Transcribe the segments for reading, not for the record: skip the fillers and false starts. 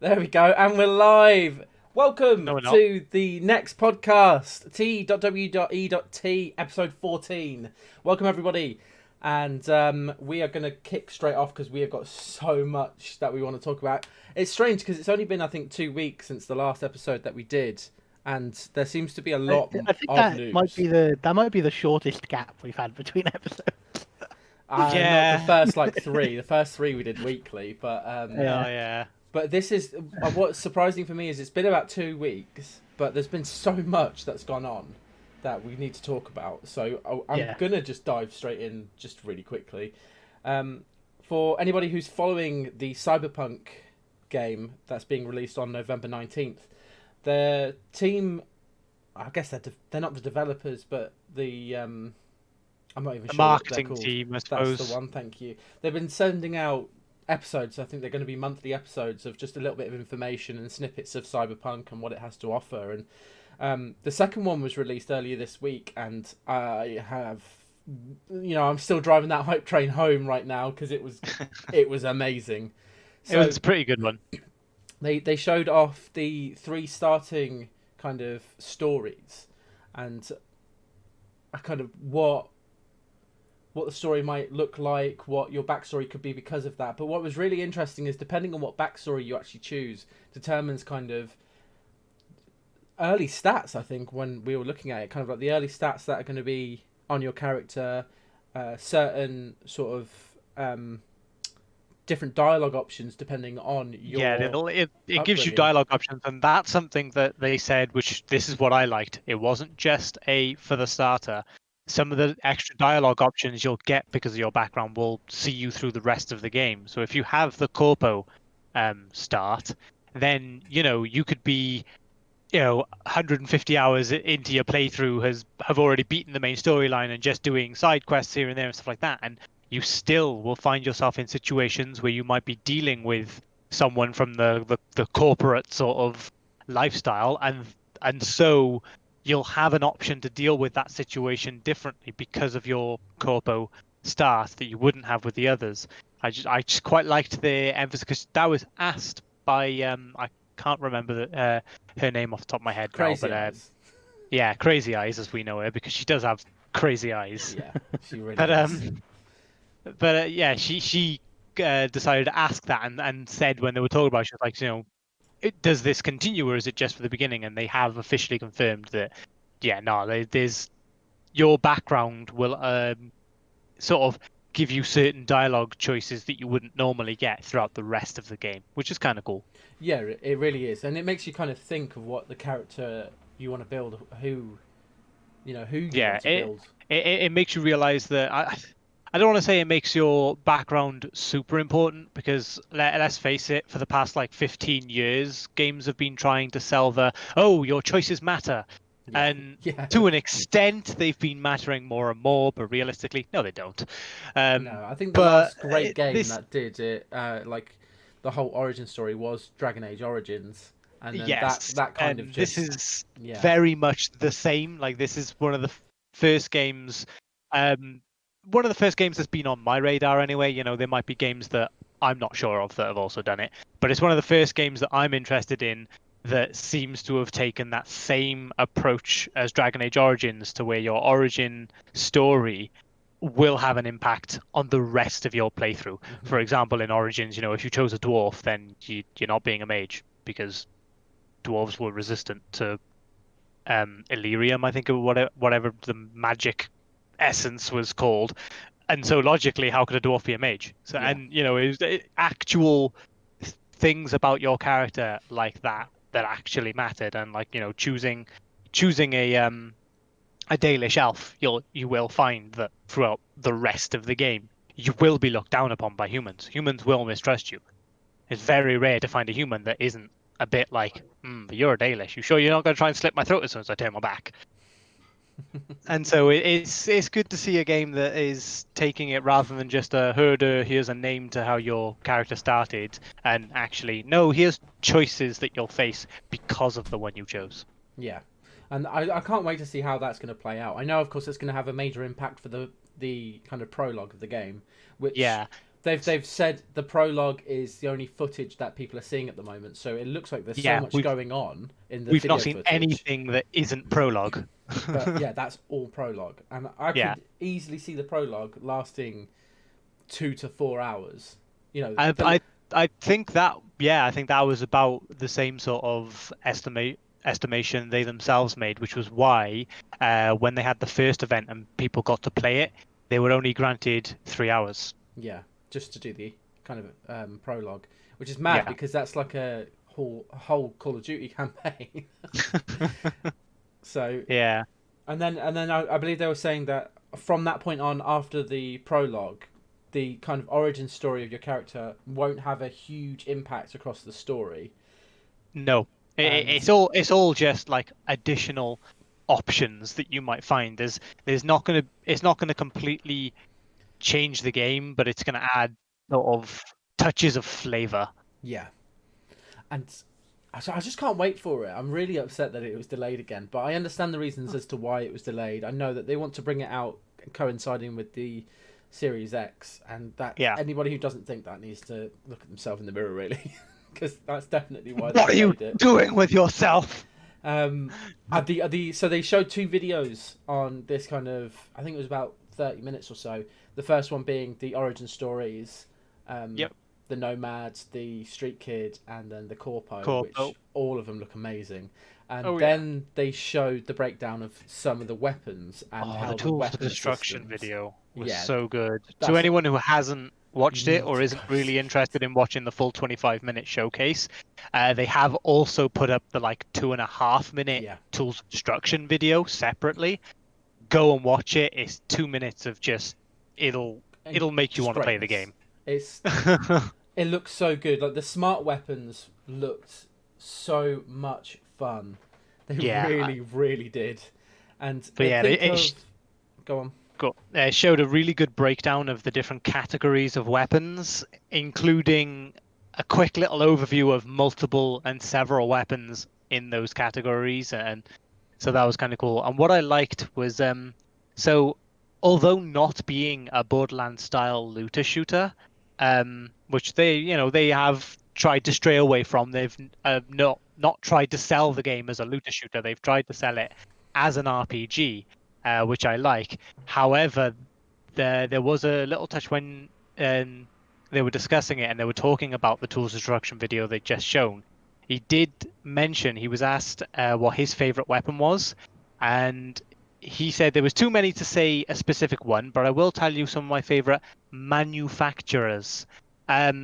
There we go, and we're live. Welcome No, we're not. to the next podcast, T.W.E.T, episode 14. Welcome, everybody. And we are going to kick straight off because we have got so much that we want to talk about. It's strange because it's only been, I think, 2 weeks since the last episode that we did. And there seems to be a lot I think of that might news. be the shortest gap we've had between episodes. Not the Yeah. first, like, 3. The first 3 we did weekly, but... Yeah. Oh, yeah. But this is what's surprising for me is it's been about 2 weeks, but there's been so much that's gone on that we need to talk about. So I'm gonna just dive straight in, just really quickly. For anybody who's following the Cyberpunk game that's being released on November 19th, the team, I guess they're not the developers, but the I'm not even The sure what they're marketing called. team, I That's suppose. the one. Thank you. They've been sending out episodes. I think they're going to be monthly episodes of just a little bit of information and snippets of Cyberpunk and what it has to offer. And the second one was released earlier this week, and I have, I'm still driving that hype train home right now because it was amazing. So It was a pretty good one. they showed off the 3 starting kind of stories, and a kind of what the story might look like, what your backstory could be because of that. But what was really interesting is depending on what backstory you actually choose determines kind of early stats, I think, when we were looking at it, kind of like the early stats that are going to be on your character, certain sort of different dialogue options depending on your It gives you upbringing. dialogue options, and that's something that they said, which this is what I liked. It wasn't just for the starter. Some of the extra dialogue options you'll get because of your background will see you through the rest of the game. So if you have the corpo start, then you could be 150 hours into your playthrough have already beaten the main storyline and just doing side quests here and there and stuff like that, and you still will find yourself in situations where you might be dealing with someone from the corporate sort of lifestyle, and so you'll have an option to deal with that situation differently because of your corpo start that you wouldn't have with the others. I just quite liked the emphasis because that was asked by I can't remember her name off the top of my head now, Crazy eyes. yeah, Crazy Eyes as we know her because she does have crazy eyes. Yeah, she really But does. yeah, she decided to ask that and said when they were talking about it, she was like, does this continue or is it just for the beginning? And they have officially confirmed that, yeah, no, there's your background will sort of give you certain dialogue choices that you wouldn't normally get throughout the rest of the game, which is kind of cool. Yeah, it really is, and it makes you kind of think of what the character you want to build, who you want to build. It makes you realize that I don't want to say it makes your background super important because let's face it, for the past like 15 years, games have been trying to sell your choices matter. Yeah. And Yeah. to an extent, they've been mattering more and more, but realistically, no, they don't. No, I think the last great game that did it, like the whole origin story, was Dragon Age Origins, and then yes, that kind of just this is yeah. very much the same. Like this is one of the first games, one of the first games that's been on my radar anyway. There might be games that I'm not sure of that have also done it, but it's one of the first games that I'm interested in that seems to have taken that same approach as Dragon Age Origins, to where your origin story will have an impact on the rest of your playthrough. Mm-hmm. For example, in Origins, if you chose a dwarf, then you're not being a mage because dwarves were resistant to Illyrium, I think, or whatever the magic essence was called. And so logically, how could a dwarf be a mage? So, Yeah. and it was actual things about your character like that actually mattered, and like choosing a Dalish elf, you will find that throughout the rest of the game you will be looked down upon by humans. Humans will mistrust you. It's very rare to find a human that isn't a bit like, but you're a Dalish. You sure you're not going to try and slit my throat as soon as I turn my back? And so it's good to see a game that is taking it rather than just a here's a name to how your character started, and actually, no, here's choices that you'll face because of the one you chose. Yeah, and I can't wait to see how that's going to play out. I know, of course, it's going to have a major impact for the kind of prologue of the game, which They've said the prologue is the only footage that people are seeing at the moment, so it looks like there's so much going on in the we've video not seen footage. anything that isn't prologue. But yeah, that's all prologue, and I Yeah. could easily see the prologue lasting 2 to 4 hours. You know, I think that I think that was about the same sort of estimation they themselves made, which was why when they had the first event and people got to play it, they were only granted 3 hours. yeah, just to do the kind of prologue, which is mad Yeah. because that's like a whole Call of Duty campaign. So Yeah. and then I believe they were saying that from that point on, after the prologue, the kind of origin story of your character won't have a huge impact across the story. No, And it's all just like additional options that you might find. There's not gonna it's not gonna completely change the game, but it's gonna add sort of touches of flavor. yeah, and I just can't wait for it. I'm really upset that it was delayed again, but I understand the reasons as to why it was delayed. I know that they want to bring it out coinciding with the Series X, and that anybody who doesn't think that needs to look at themselves in the mirror, really, because that's definitely why they What are you delayed it. doing with yourself? So they showed 2 videos on this kind of, I think it was about 30 minutes or so. The first one being the origin stories, the Nomads, the Street Kid, and then the Corpo, which all of them look amazing. And then they showed the breakdown of some of the weapons and how the the Tools for weapon Destruction systems. video was Yeah, so good. that's To anyone who hasn't watched it need or to isn't go really see interested in watching the full 25-minute showcase, they have also put up the like 2.5-minute Tools of Destruction video separately. Go and watch it. It's 2 minutes of just it'll make you want to play the game. It's it looks so good. Like the smart weapons looked so much fun. They really did. And go on. It showed a really good breakdown of the different categories of weapons, including a quick little overview of multiple and several weapons in those categories, and so that was kind of cool. And what I liked was so although not being a Borderlands style looter shooter, which they have tried to stray away from. They've not tried to sell the game as a looter shooter. They've tried to sell it as an RPG, which I like. However, there was a little touch when they were discussing it and they were talking about the Tools of Destruction video they'd just shown. He did mention, he was asked what his favorite weapon was, and he said there was too many to say a specific one, but I will tell you some of my favorite manufacturers.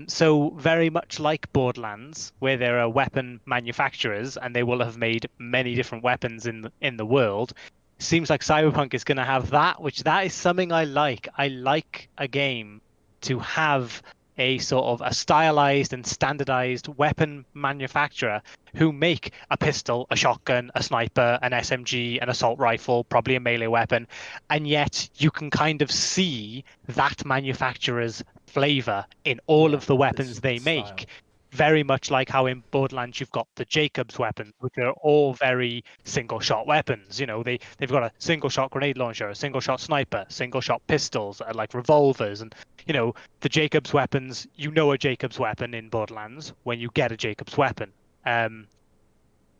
So very much like Borderlands, where there are weapon manufacturers and they will have made many different weapons in the world. Seems like Cyberpunk is going to have that, which that is something I like. I like a game to have a sort of a stylized and standardized weapon manufacturer who make a pistol, a shotgun, a sniper, an SMG, an assault rifle, probably a melee weapon, and yet you can kind of see that manufacturer's flavor in all of the weapons they make. Very much like how in Borderlands you've got the Jacobs weapons, which are all very single-shot weapons. You know, they've got a single-shot grenade launcher, a single-shot sniper, single-shot pistols, like revolvers, and the Jacobs weapons. You know a Jacobs weapon in Borderlands when you get a Jacobs weapon. And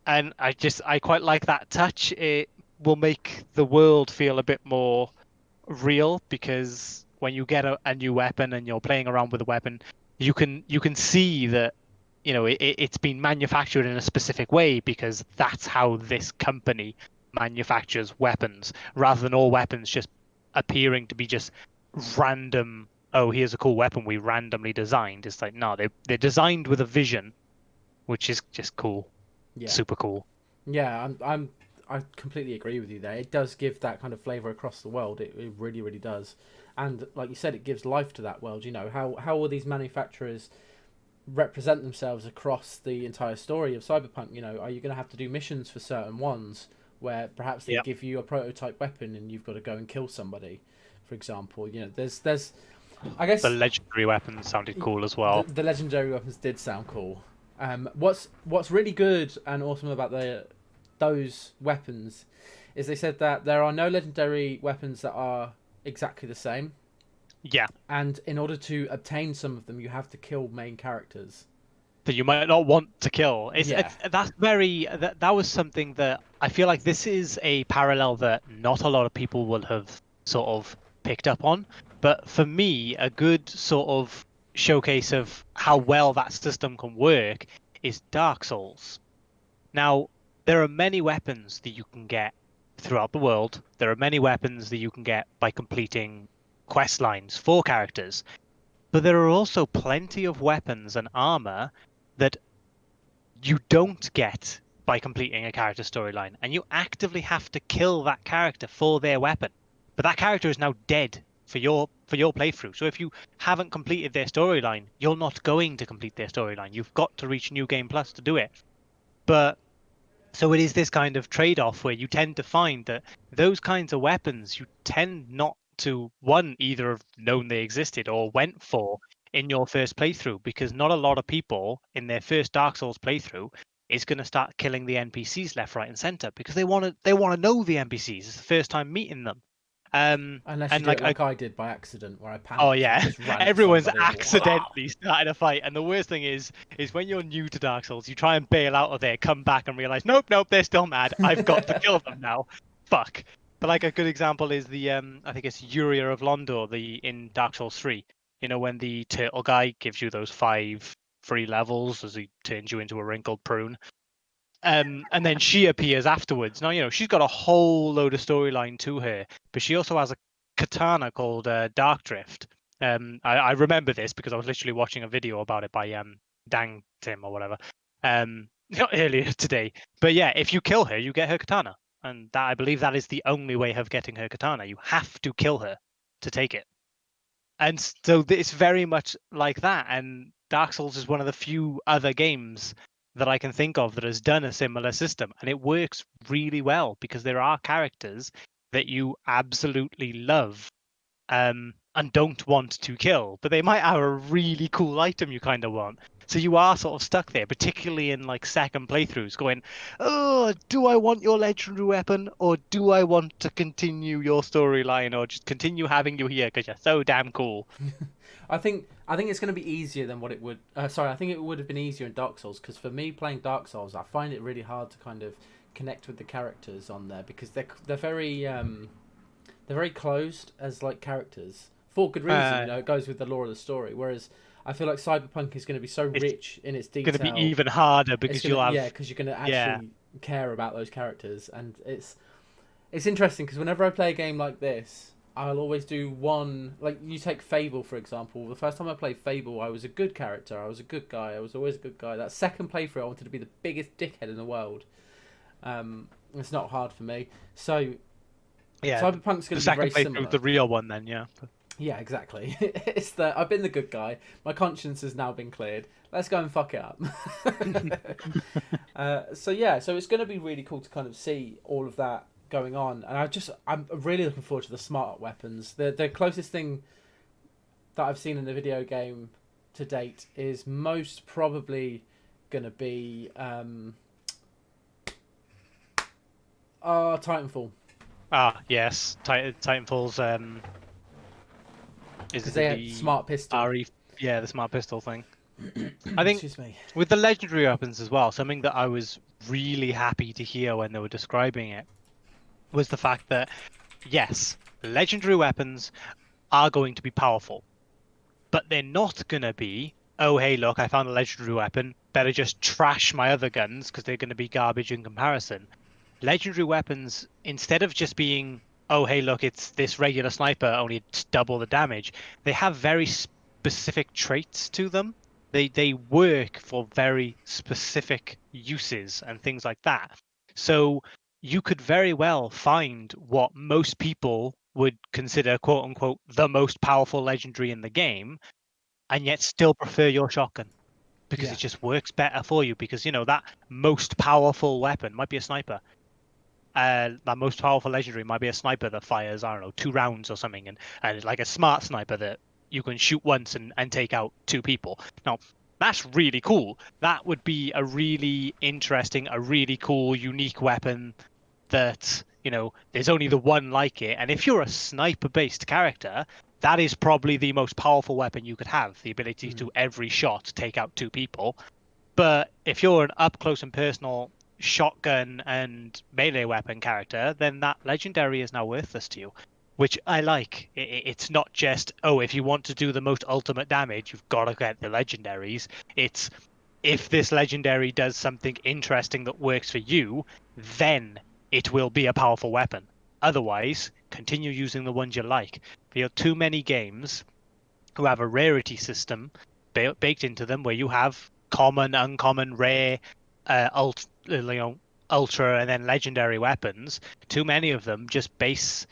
I quite like that touch. It will make the world feel a bit more real because when you get a new weapon and you're playing around with a weapon, you can see that it's been manufactured in a specific way because that's how this company manufactures weapons, rather than all weapons just appearing to be just random. Oh, here's a cool weapon we randomly designed. It's like, no, they're designed with a vision, which is just cool. Yeah. Super cool. Yeah, I completely agree with you there. It does give that kind of flavor across the world. It really, really does. And like you said, it gives life to that world. How will these manufacturers represent themselves across the entire story of Cyberpunk? Are you going to have to do missions for certain ones where perhaps they give you a prototype weapon and you've got to go and kill somebody, for example? There's I guess the legendary weapons sounded cool as well. The legendary weapons did sound cool. What's really good and awesome about those weapons is they said that there are no legendary weapons that are exactly the same. Yeah. And in order to obtain some of them, you have to kill main characters. That you might not want to kill. Yeah. That was something that I feel like this is a parallel that not a lot of people will have sort of picked up on. But for me, a good sort of showcase of how well that system can work is Dark Souls. Now, there are many weapons that you can get throughout the world. There are many weapons that you can get by completing quest lines for characters. But there are also plenty of weapons and armor that you don't get by completing a character storyline, and you actively have to kill that character for their weapon. But that character is now dead for your playthrough. So if you haven't completed their storyline, you're not going to complete their storyline. You've got to reach New Game Plus to do it. But so it is this kind of trade-off where you tend to find that those kinds of weapons you tend not to either have known they existed or went for in your first playthrough, because not a lot of people in their first Dark Souls playthrough is going to start killing the NPCs left, right, and center because they want to know the NPCs. It's the first time meeting them. Unless you And do it like I did by accident, where I panicked oh and yeah, just ran at everyone's somebody. accidentally started a fight, and the worst thing is when you're new to Dark Souls, you try and bail out of there, come back and realize, nope, they're still mad. I've got to kill them now. Fuck. But like a good example is the I think it's Uria of Londor, in Dark Souls 3. You know, when the turtle guy gives you those 5 free levels as he turns you into a wrinkled prune. And then she appears afterwards. Now, you know, she's got a whole load of storyline to her, but she also has a katana called Dark Drift. I remember this because I was literally watching a video about it by Dang Tim or whatever earlier today. But yeah, if you kill her, you get her katana. And that, I believe that is the only way of getting her katana. You have to kill her to take it. And so it's very much like that. And Dark Souls is one of the few other games that I can think of that has done a similar system. And it works really well because there are characters that you absolutely love and don't want to kill, but they might have a really cool item you kind of want. So you are sort of stuck there, particularly in like second playthroughs, going, "Oh, do I want your legendary weapon, or do I want to continue your storyline, or just continue having you here because you're so damn cool?" I think it's going to be easier than what it would. Sorry, I think it would have been easier in Dark Souls, because for me playing Dark Souls, I find it really hard to kind of connect with the characters on there, because they're very closed as like characters for good reason. You know, it goes with the lore of the story. Whereas I feel like Cyberpunk is going to be so rich in its detail. It's going to be even harder because because you're going to actually care about those characters, and it's interesting because whenever I play a game like this, I'll always do one. Like, you take Fable for example. The first time I played Fable, I was a good character. I was a good guy. I was always a good guy. That second playthrough, I wanted to be the biggest dickhead in the world. It's not hard for me. So yeah, Cyberpunk's going to be very similar. The real one, then, yeah. Yeah, exactly. It's I've been the good guy. My conscience has now been cleared. Let's go and fuck it up. So it's going to be really cool to kind of see all of that going on, and I'm really looking forward to the smart weapons. The closest thing that I've seen in a video game to date is most probably going to be Titanfall. Ah, yes, Titanfall's because they had smart pistol. The smart pistol thing. I think Excuse me. with the legendary weapons as well, something that I was really happy to hear when they were describing it was the fact that, yes, legendary weapons are going to be powerful, but they're not going to be, oh, hey, look, I found a legendary weapon, better just trash my other guns because they're going to be garbage in comparison. Legendary weapons, instead of just being, oh, hey, look, it's this regular sniper, only it's double the damage, they have very specific traits to them. They work for very specific uses and things like that. So you could very well find what most people would consider, quote unquote, the most powerful legendary in the game, and yet still prefer your shotgun because it just works better for you. Because, you know, that most powerful weapon might be a sniper. That most powerful legendary might be a sniper that fires, I don't know, 2 rounds or something, and like a smart sniper that you can shoot once and take out 2 people. Now, that's really cool. That would be a really interesting, a really cool, unique weapon that, you know, there's only the one like it. And if you're a sniper-based character, that is probably the most powerful weapon you could have, the ability to every shot take out 2 people. But if you're an up close and personal shotgun and melee weapon character, then that legendary is now worthless to you, which I like. It's not just, oh, if you want to do the most ultimate damage, you've got to get the legendaries. It's, if this legendary does something interesting that works for you, then it will be a powerful weapon. Otherwise, continue using the ones you like. There are too many games who have a rarity system baked into them where you have common, uncommon, rare, ultra, and then legendary weapons. Too many of them just base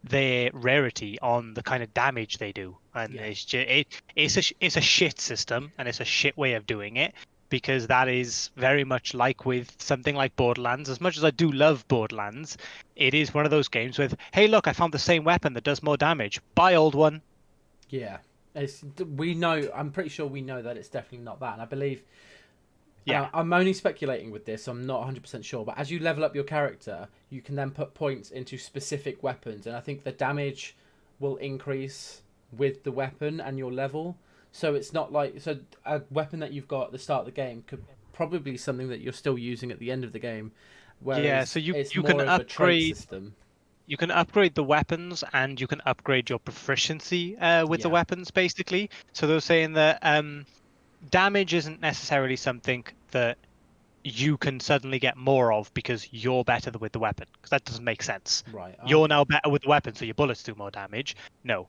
their rarity on the kind of damage they do, and it's a shit system, and it's a shit way of doing it, because that is very much like with something like Borderlands. As much as I do love Borderlands, it is one of those games with, hey, look, I found the same weapon that does more damage. Buy old one. Yeah. I'm pretty sure we know that it's definitely not that. And I believe, I'm only speculating with this, so I'm not 100% sure, but as you level up your character, you can then put points into specific weapons. And I think the damage will increase with the weapon and your level. So it's not like, so a weapon that you've got at the start of the game could probably be something that you're still using at the end of the game. Whereas so you more can of a trait upgrade. system. You can upgrade the weapons, and you can upgrade your proficiency with the weapons, basically. So they're saying that damage isn't necessarily something that you can suddenly get more of because you're better with the weapon, because that doesn't make sense. Right. You're now better with the weapon, so your bullets do more damage. No.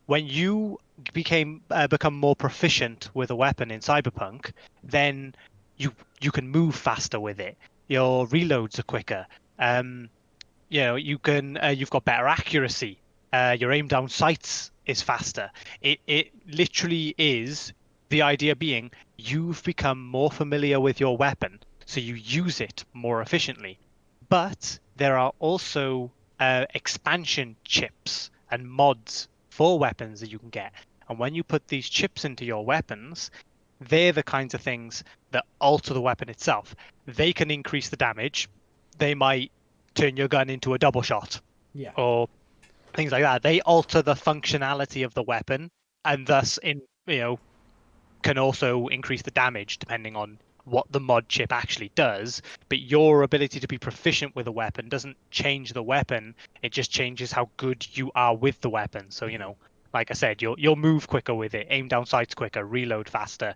When you become more proficient with a weapon in Cyberpunk, then you can move faster with it. Your reloads are quicker. You can you've got better accuracy. Your aim down sights is faster. It literally is, the idea being, you've become more familiar with your weapon, so you use it more efficiently. But there are also expansion chips and mods for weapons that you can get. And when you put these chips into your weapons, they're the kinds of things that alter the weapon itself. They can increase the damage. They might turn your gun into a double shot. Yeah. Or things like that. They alter the functionality of the weapon, and thus can also increase the damage depending on what the mod chip actually does. But your ability to be proficient with a weapon doesn't change the weapon. It just changes how good you are with the weapon. So, like I said, you'll move quicker with it, aim down sights quicker, reload faster,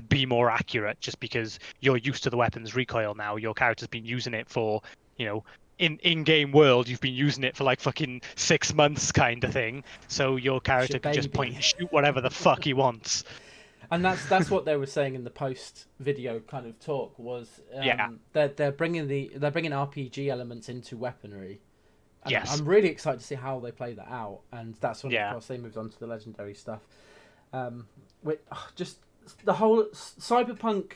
be more accurate, just because you're used to the weapon's recoil now. Your character's been using it for, in-game world, you've been using it for like fucking 6 months kind of thing. So your character can just point and shoot whatever the fuck he wants. And that's what they were saying in the post video kind of talk was they're bringing RPG elements into weaponry. And yes, I'm really excited to see how they play that out, and that's when of course they moved on to the legendary stuff. Just the whole Cyberpunk,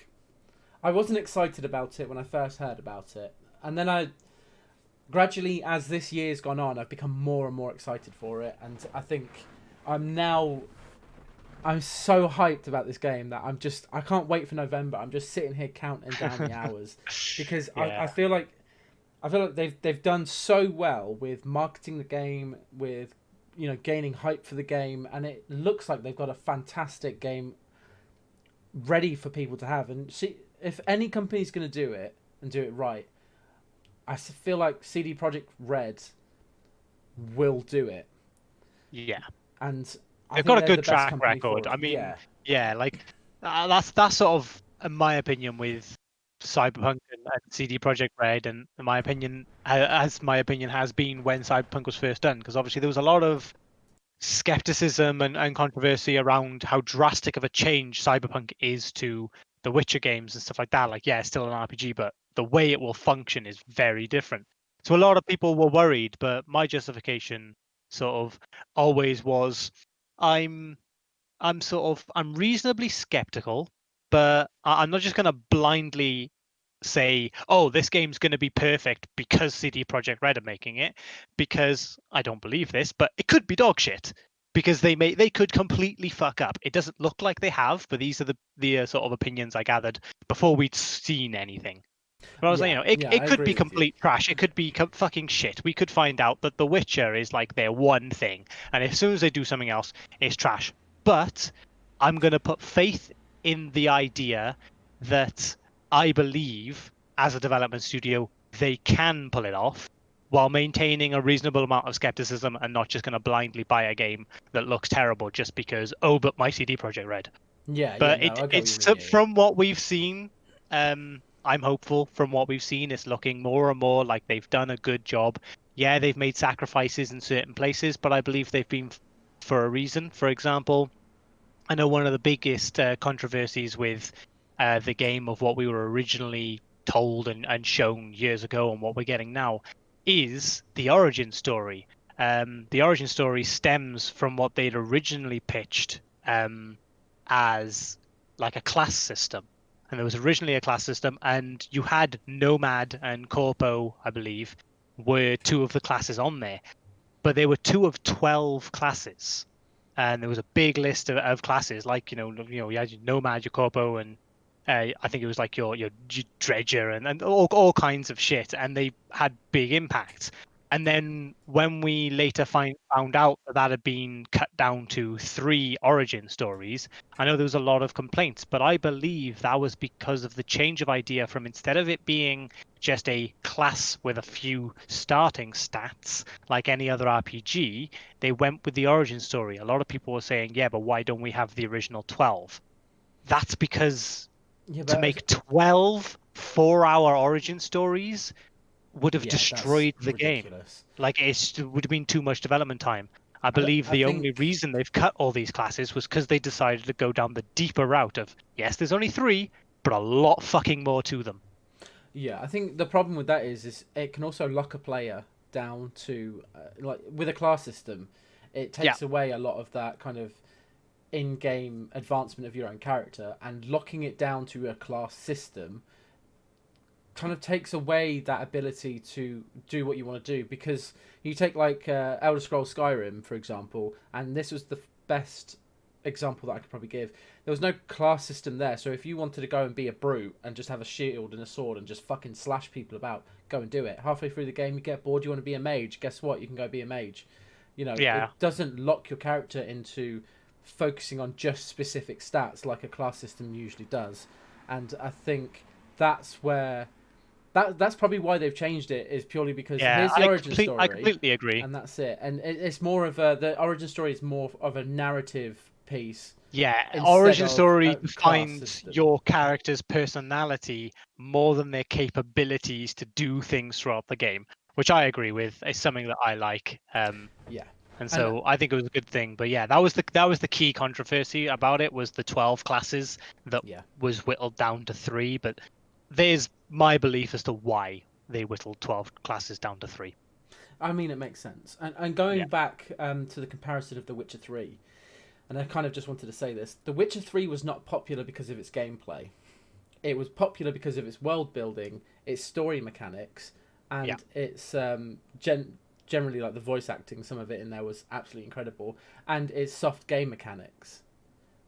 I wasn't excited about it when I first heard about it, and then I gradually, as this year's gone on, I've become more and more excited for it, and I think I'm so hyped about this game that I can't wait for November. I'm just sitting here counting down the hours because I feel like they've done so well with marketing the game, with gaining hype for the game, and it looks like they've got a fantastic game ready for people to have. And see, if any company's going to do it and do it right, I feel like CD Projekt Red will do it. Yeah, and they've got a good track record. I mean, that's sort of, in my opinion, with Cyberpunk and CD Projekt Red, and in my opinion, as my opinion has been when Cyberpunk was first done, because obviously there was a lot of skepticism and controversy around how drastic of a change Cyberpunk is to the Witcher games and stuff like that. Like, yeah, it's still an RPG, but the way it will function is very different. So a lot of people were worried, but my justification sort of always was, I'm reasonably skeptical, but I'm not just going to blindly say, oh, this game's going to be perfect because CD Projekt Red are making it, because I don't believe this, but it could be dog shit, because they could completely fuck up. It doesn't look like they have, but these are the sort of opinions I gathered before we'd seen anything. But I was like, Yeah, it, yeah, it I could agree be with you. complete trash. It could be fucking shit. We could find out that The Witcher is like their one thing, and as soon as they do something else, it's trash. But I'm gonna put faith in the idea that I believe, as a development studio, they can pull it off while maintaining a reasonable amount of skepticism and not just gonna blindly buy a game that looks terrible just because, oh, but my CD Projekt Red. Yeah, yeah, But no, I get what you it's mean. Yeah, yeah. from what we've seen, I'm hopeful. From what we've seen, it's looking more and more like they've done a good job. Yeah, they've made sacrifices in certain places, but I believe they've been for a reason. For example, I know one of the biggest controversies with the game of what we were originally told and shown years ago and what we're getting now is the origin story. The origin story stems from what they'd originally pitched as like a class system. And there was originally a class system, and you had Nomad and Corpo, I believe, were two of the classes on there, but they were two of 12 classes, and there was a big list of classes, like you had your Nomad, your Corpo, and I think it was like your Dredger and all kinds of shit, and they had big impacts. And then when we later found out that that had been cut down to 3 origin stories, I know there was a lot of complaints, but I believe that was because of the change of idea from, instead of it being just a class with a few starting stats like any other RPG, they went with the origin story. A lot of people were saying, yeah, but why don't we have the original 12? That's because Yeah, to but make 12 4-hour origin stories would have yeah, that's destroyed the game. ridiculous. Like, it would have been too much development time. I I, believe I the only think reason they've cut all these classes was because they decided to go down the deeper route of, yes, there's only 3, but a lot fucking more to them. Yeah, I think the problem with that is it can also lock a player down to like with a class system, it Yeah, takes away a lot of that kind of in-game advancement of your own character, and locking it down to a class system kind of takes away that ability to do what you want to do. Because you take like Elder Scrolls Skyrim for example, and this was the best example that I could probably give. There was no class system there, so if you wanted to go and be a brute and just have a shield and a sword and just fucking slash people about, go and do it. Halfway through the game you get bored, you want to be a mage, guess what, you can go be a mage. yeah, It doesn't lock your character into focusing on just specific stats like a class system usually does. And I think that's where that's probably why they've changed it, is purely because yeah. here's the origin I story completely agree. and that's it. And it's more of a, the origin story is more of a narrative piece Yeah, instead origin of story a class defines system. your character's personality more than their capabilities to do things throughout the game, which I agree with. Is something that I like. Yeah, And and so I think it was a good thing. But yeah, that was the key controversy about it, was the 12 classes that yeah, was whittled down to 3. But there's my belief as to why they whittled 12 classes down to 3. I mean it makes sense. And Yeah, going back to the comparison of The Witcher 3, and I kind of just wanted to say this: The Witcher 3 was not popular because of its gameplay. It was popular because of its world building, its story mechanics, yeah. and its generally like the voice acting. Some of it in there was absolutely incredible, and its soft game mechanics.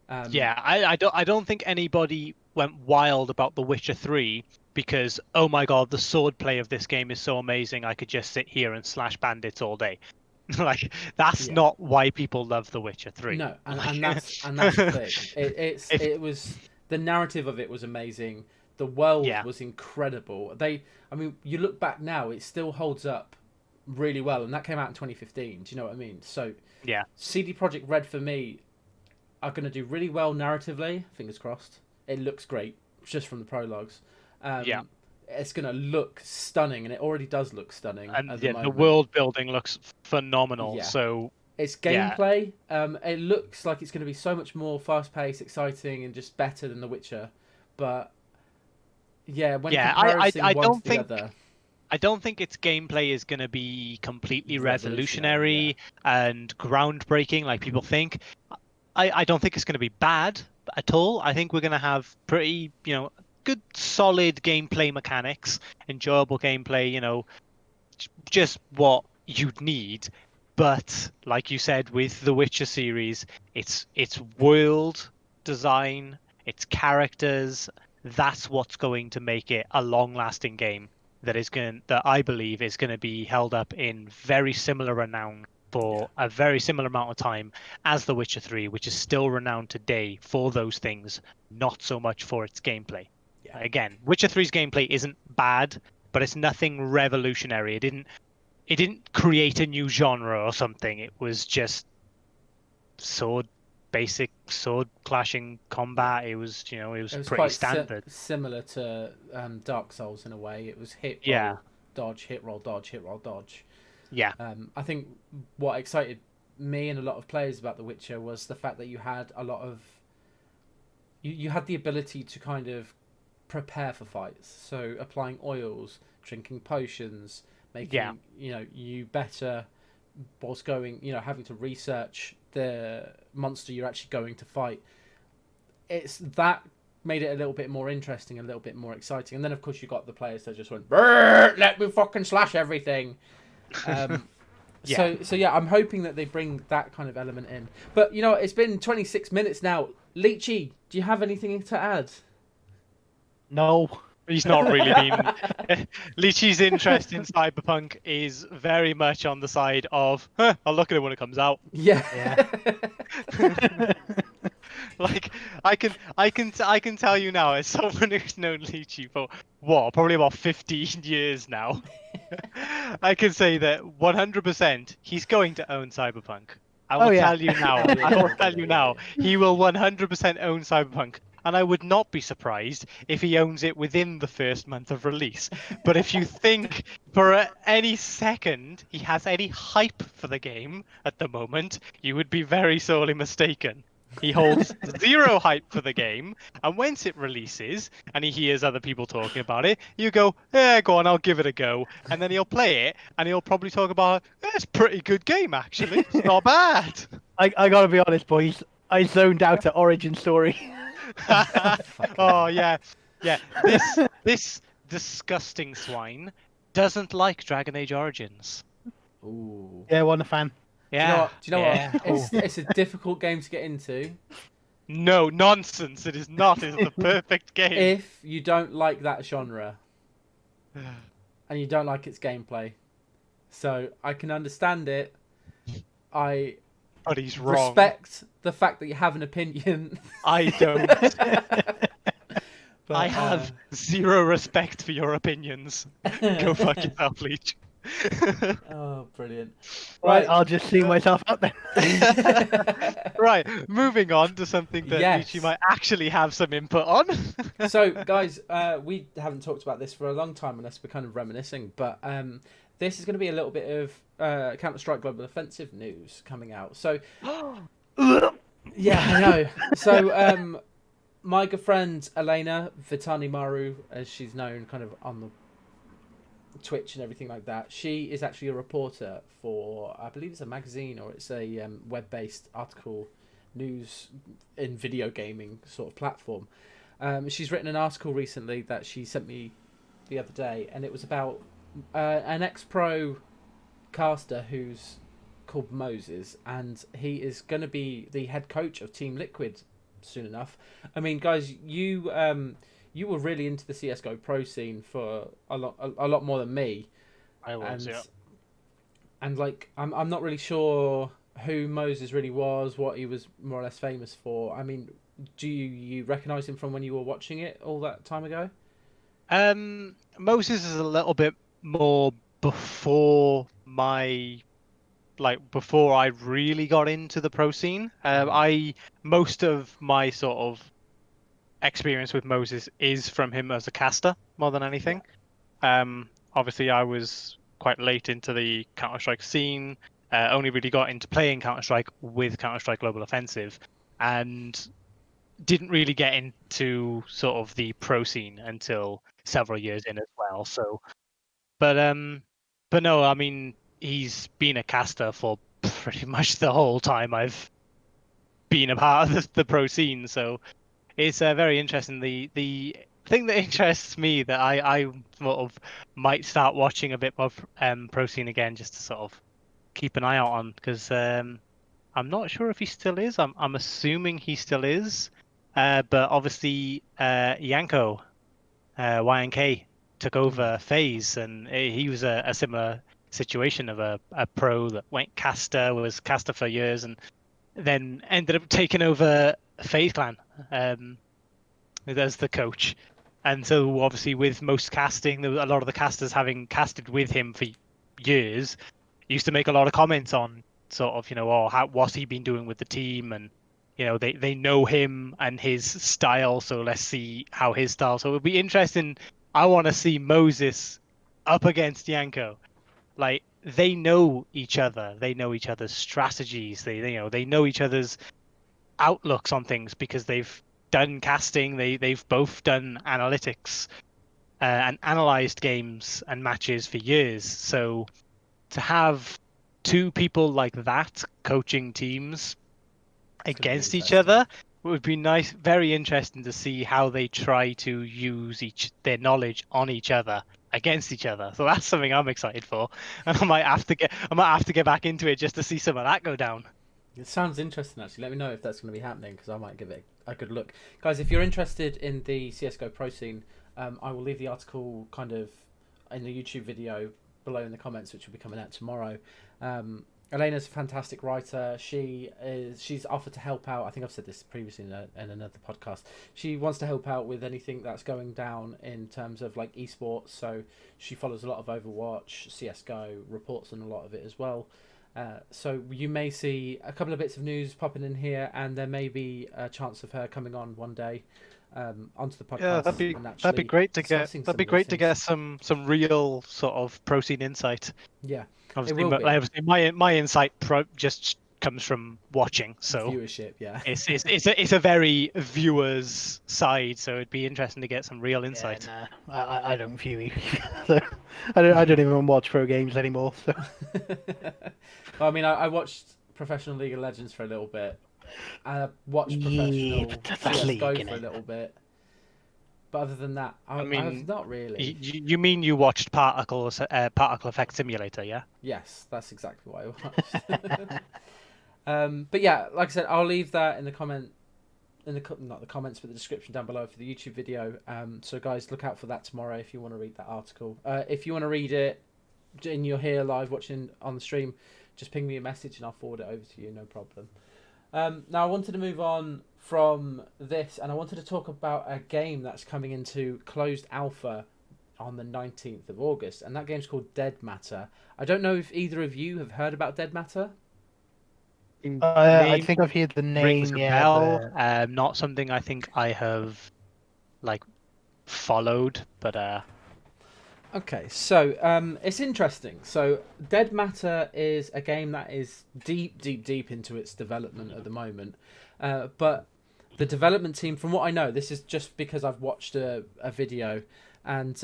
Um, Yeah, I don't think anybody went wild about The Witcher 3 because, oh my god, the swordplay of this game is so amazing, I could just sit here and slash bandits all day. Like, that's yeah, not why people love The Witcher 3. no, and Like, that's the thing. if It was, the narrative of it was amazing. The world yeah, was incredible. I mean, you look back now, it still holds up really well, and that came out in 2015. Do you know what I mean? So yeah, CD Projekt Red for me are going to do really well narratively. Fingers crossed. It looks great just from the prologues. yeah. It's going to look stunning, and it already does look stunning And at the yeah, the moment. world building looks phenomenal. Yeah, So, its yeah, gameplay. It looks like it's going to be so much more fast-paced, exciting, and just better than The Witcher. But yeah, when yeah, I, comparing I one to don't the think other, I don't think its gameplay is going to be completely revolutionary. Yeah, revolutionary and groundbreaking like people think. I don't think it's going to be bad at all. I think we're going to have pretty, good, solid gameplay mechanics, enjoyable gameplay, just what you'd need. But like you said with the Witcher series, it's world design, its characters, that's what's going to make it a long-lasting game that I believe is going to be held up in very similar renown for a very similar amount of time as The Witcher 3, which is still renowned today for those things, not so much for its gameplay. Yeah. Again, Witcher 3's gameplay isn't bad, but it's nothing revolutionary. It didn't create a new genre or something. It was just basic sword clashing combat. It was, it was pretty quite standard. similar to Dark Souls in a way. It was hit, roll, Yeah. dodge, hit, roll, dodge, hit, roll, dodge. Yeah. I think what excited me and a lot of players about The Witcher was the fact that you had a lot of you had the ability to kind of prepare for fights. So applying oils, drinking potions, making you better whilst going, having to research the monster you're actually going to fight. It's that made it a little bit more interesting, a little bit more exciting. And then of course you got the players that just went, let me fucking slash everything. So yeah, I'm hoping that they bring that kind of element in. But it's been 26 minutes now. Leechy, do you have anything to add? No. He's not really been. Leechy's interest in Cyberpunk is very much on the side of, I'll look at it when it comes out. Yeah. Like I can tell you now, as someone who's known Leechy for probably about 15 years now, I can say that 100% he's going to own Cyberpunk. I will tell you now. I will tell you now. He will 100% own Cyberpunk. And I would not be surprised if he owns it within the first month of release. But if you think for any second he has any hype for the game at the moment, you would be very sorely mistaken. He holds zero hype for the game, and once it releases and he hears other people talking about it, you go, yeah, go on, I'll give it a go. And then he'll play it, and he'll probably talk about, it's a pretty good game, actually. It's not bad. I gotta be honest, boys. I zoned out at Origin Story. Oh, yeah. Yeah, this disgusting swine doesn't like Dragon Age Origins. Ooh. Yeah, wasn't a fan. Yeah. Do you know what? It's a difficult game to get into. No, nonsense. It is not. It's the perfect game. If you don't like that genre and you don't like its gameplay. So I can understand it. But he's wrong. Respect the fact that you have an opinion. I don't. But, I have zero respect for your opinions. Go fuck yourself, Leech. Oh, brilliant. Right, I'll just see myself out there. Right, moving on to something that Leechy might actually have some input on. So, guys, we haven't talked about this for a long time unless we're kind of reminiscing, but this is going to be a little bit of Counter-Strike Global Offensive news coming out. So, yeah, I know. So, my good friend Elena Vitani Maru, as she's known kind of on the Twitch and everything like that, she is actually a reporter for, I believe it's a magazine or it's a web-based article news in video gaming sort of platform. She's written an article recently that she sent me the other day, and it was about an ex-pro caster who's called Moses, and he is going to be the head coach of Team Liquid soon enough. I mean, guys, you were really into the CS:GO pro scene for a lot more than me. I was, yeah. And like, I'm not really sure who Moses really was, what he was more or less famous for. I mean, do you recognise him from when you were watching it all that time ago? Moses is a little bit more before before I really got into the pro scene. Most of my sort of experience with Moses is from him as a caster more than anything. Obviously I was quite late into the Counter-Strike scene, only really got into playing Counter-Strike with Counter-Strike Global Offensive, and didn't really get into sort of the pro scene until several years in as well. So, but no, I mean, he's been a caster for pretty much the whole time I've been a part of the pro scene. So it's very interesting. The thing that interests me that I sort of might start watching a bit more pro scene again, just to sort of keep an eye out on, because I'm not sure if he still is. I'm assuming he still is. but obviously Yanko, YNK, took over FaZe, and he was a similar situation of a pro that went caster, was caster for years, and then ended up taking over FaZe Clan as the coach. And so obviously with most casting, there was a lot of the casters having casted with him for years, used to make a lot of comments on sort of, what's he been doing with the team, and they know him and his style, so let's see how his style. So it'll be interesting. I want to see Moses up against Yanko. Like, they know each other, they know each other's strategies, they know each other's outlooks on things because they've done casting, they've both done analytics and analyzed games and matches for years. So to have two people like that coaching teams against each other would be nice. Very interesting to see how they try to use their knowledge on each other against each other. So that's something I'm excited for, and I might have to get back into it just to see some of that go down. It sounds interesting, actually. Let me know if that's going to be happening, because I might give it a good look. Guys, if you're interested in the CSGO pro scene, I will leave the article kind of in the YouTube video below in the comments, which will be coming out tomorrow. Elena's a fantastic writer. She's offered to help out. I think I've said this previously in another podcast. She wants to help out with anything that's going down in terms of like esports. So she follows a lot of Overwatch, CSGO, reports on a lot of it as well. So you may see a couple of bits of news popping in here, and there may be a chance of her coming on one day onto the podcast. Yeah, that'd be great to get. That'd be great to get some real sort of pro scene insight. Yeah, obviously my insight just comes from watching, so viewership. Yeah, it's a very viewer's side, so it'd be interesting to get some real insight. Yeah, nah, I don't view so I don't even watch pro games anymore. So. Well, I mean, I watched Professional League of Legends for a little bit. I watched Professional CSGO for a little bit. But other than that, I mean, not really. You mean you watched Particle Effect Simulator, yeah? Yes, that's exactly what I watched. But yeah, like I said, I'll leave that in the comment, not the comments, but the description down below for the YouTube video. So guys, look out for that tomorrow if you want to read that article. If you want to read it and you're here live watching on the stream, just ping me a message and I'll forward it over to you, no problem. Now I wanted to move on from this, and I wanted to talk about a game that's coming into closed alpha on the 19th of August, and that game's called Dead Matter. I don't know if either of you have heard about Dead Matter. I think I've heard the name. Rings a bell. Not something I think I have followed, but Okay, so it's interesting. So Dead Matter is a game that is deep into its development at the moment. But the development team, from what I know, this is just because I've watched a video, and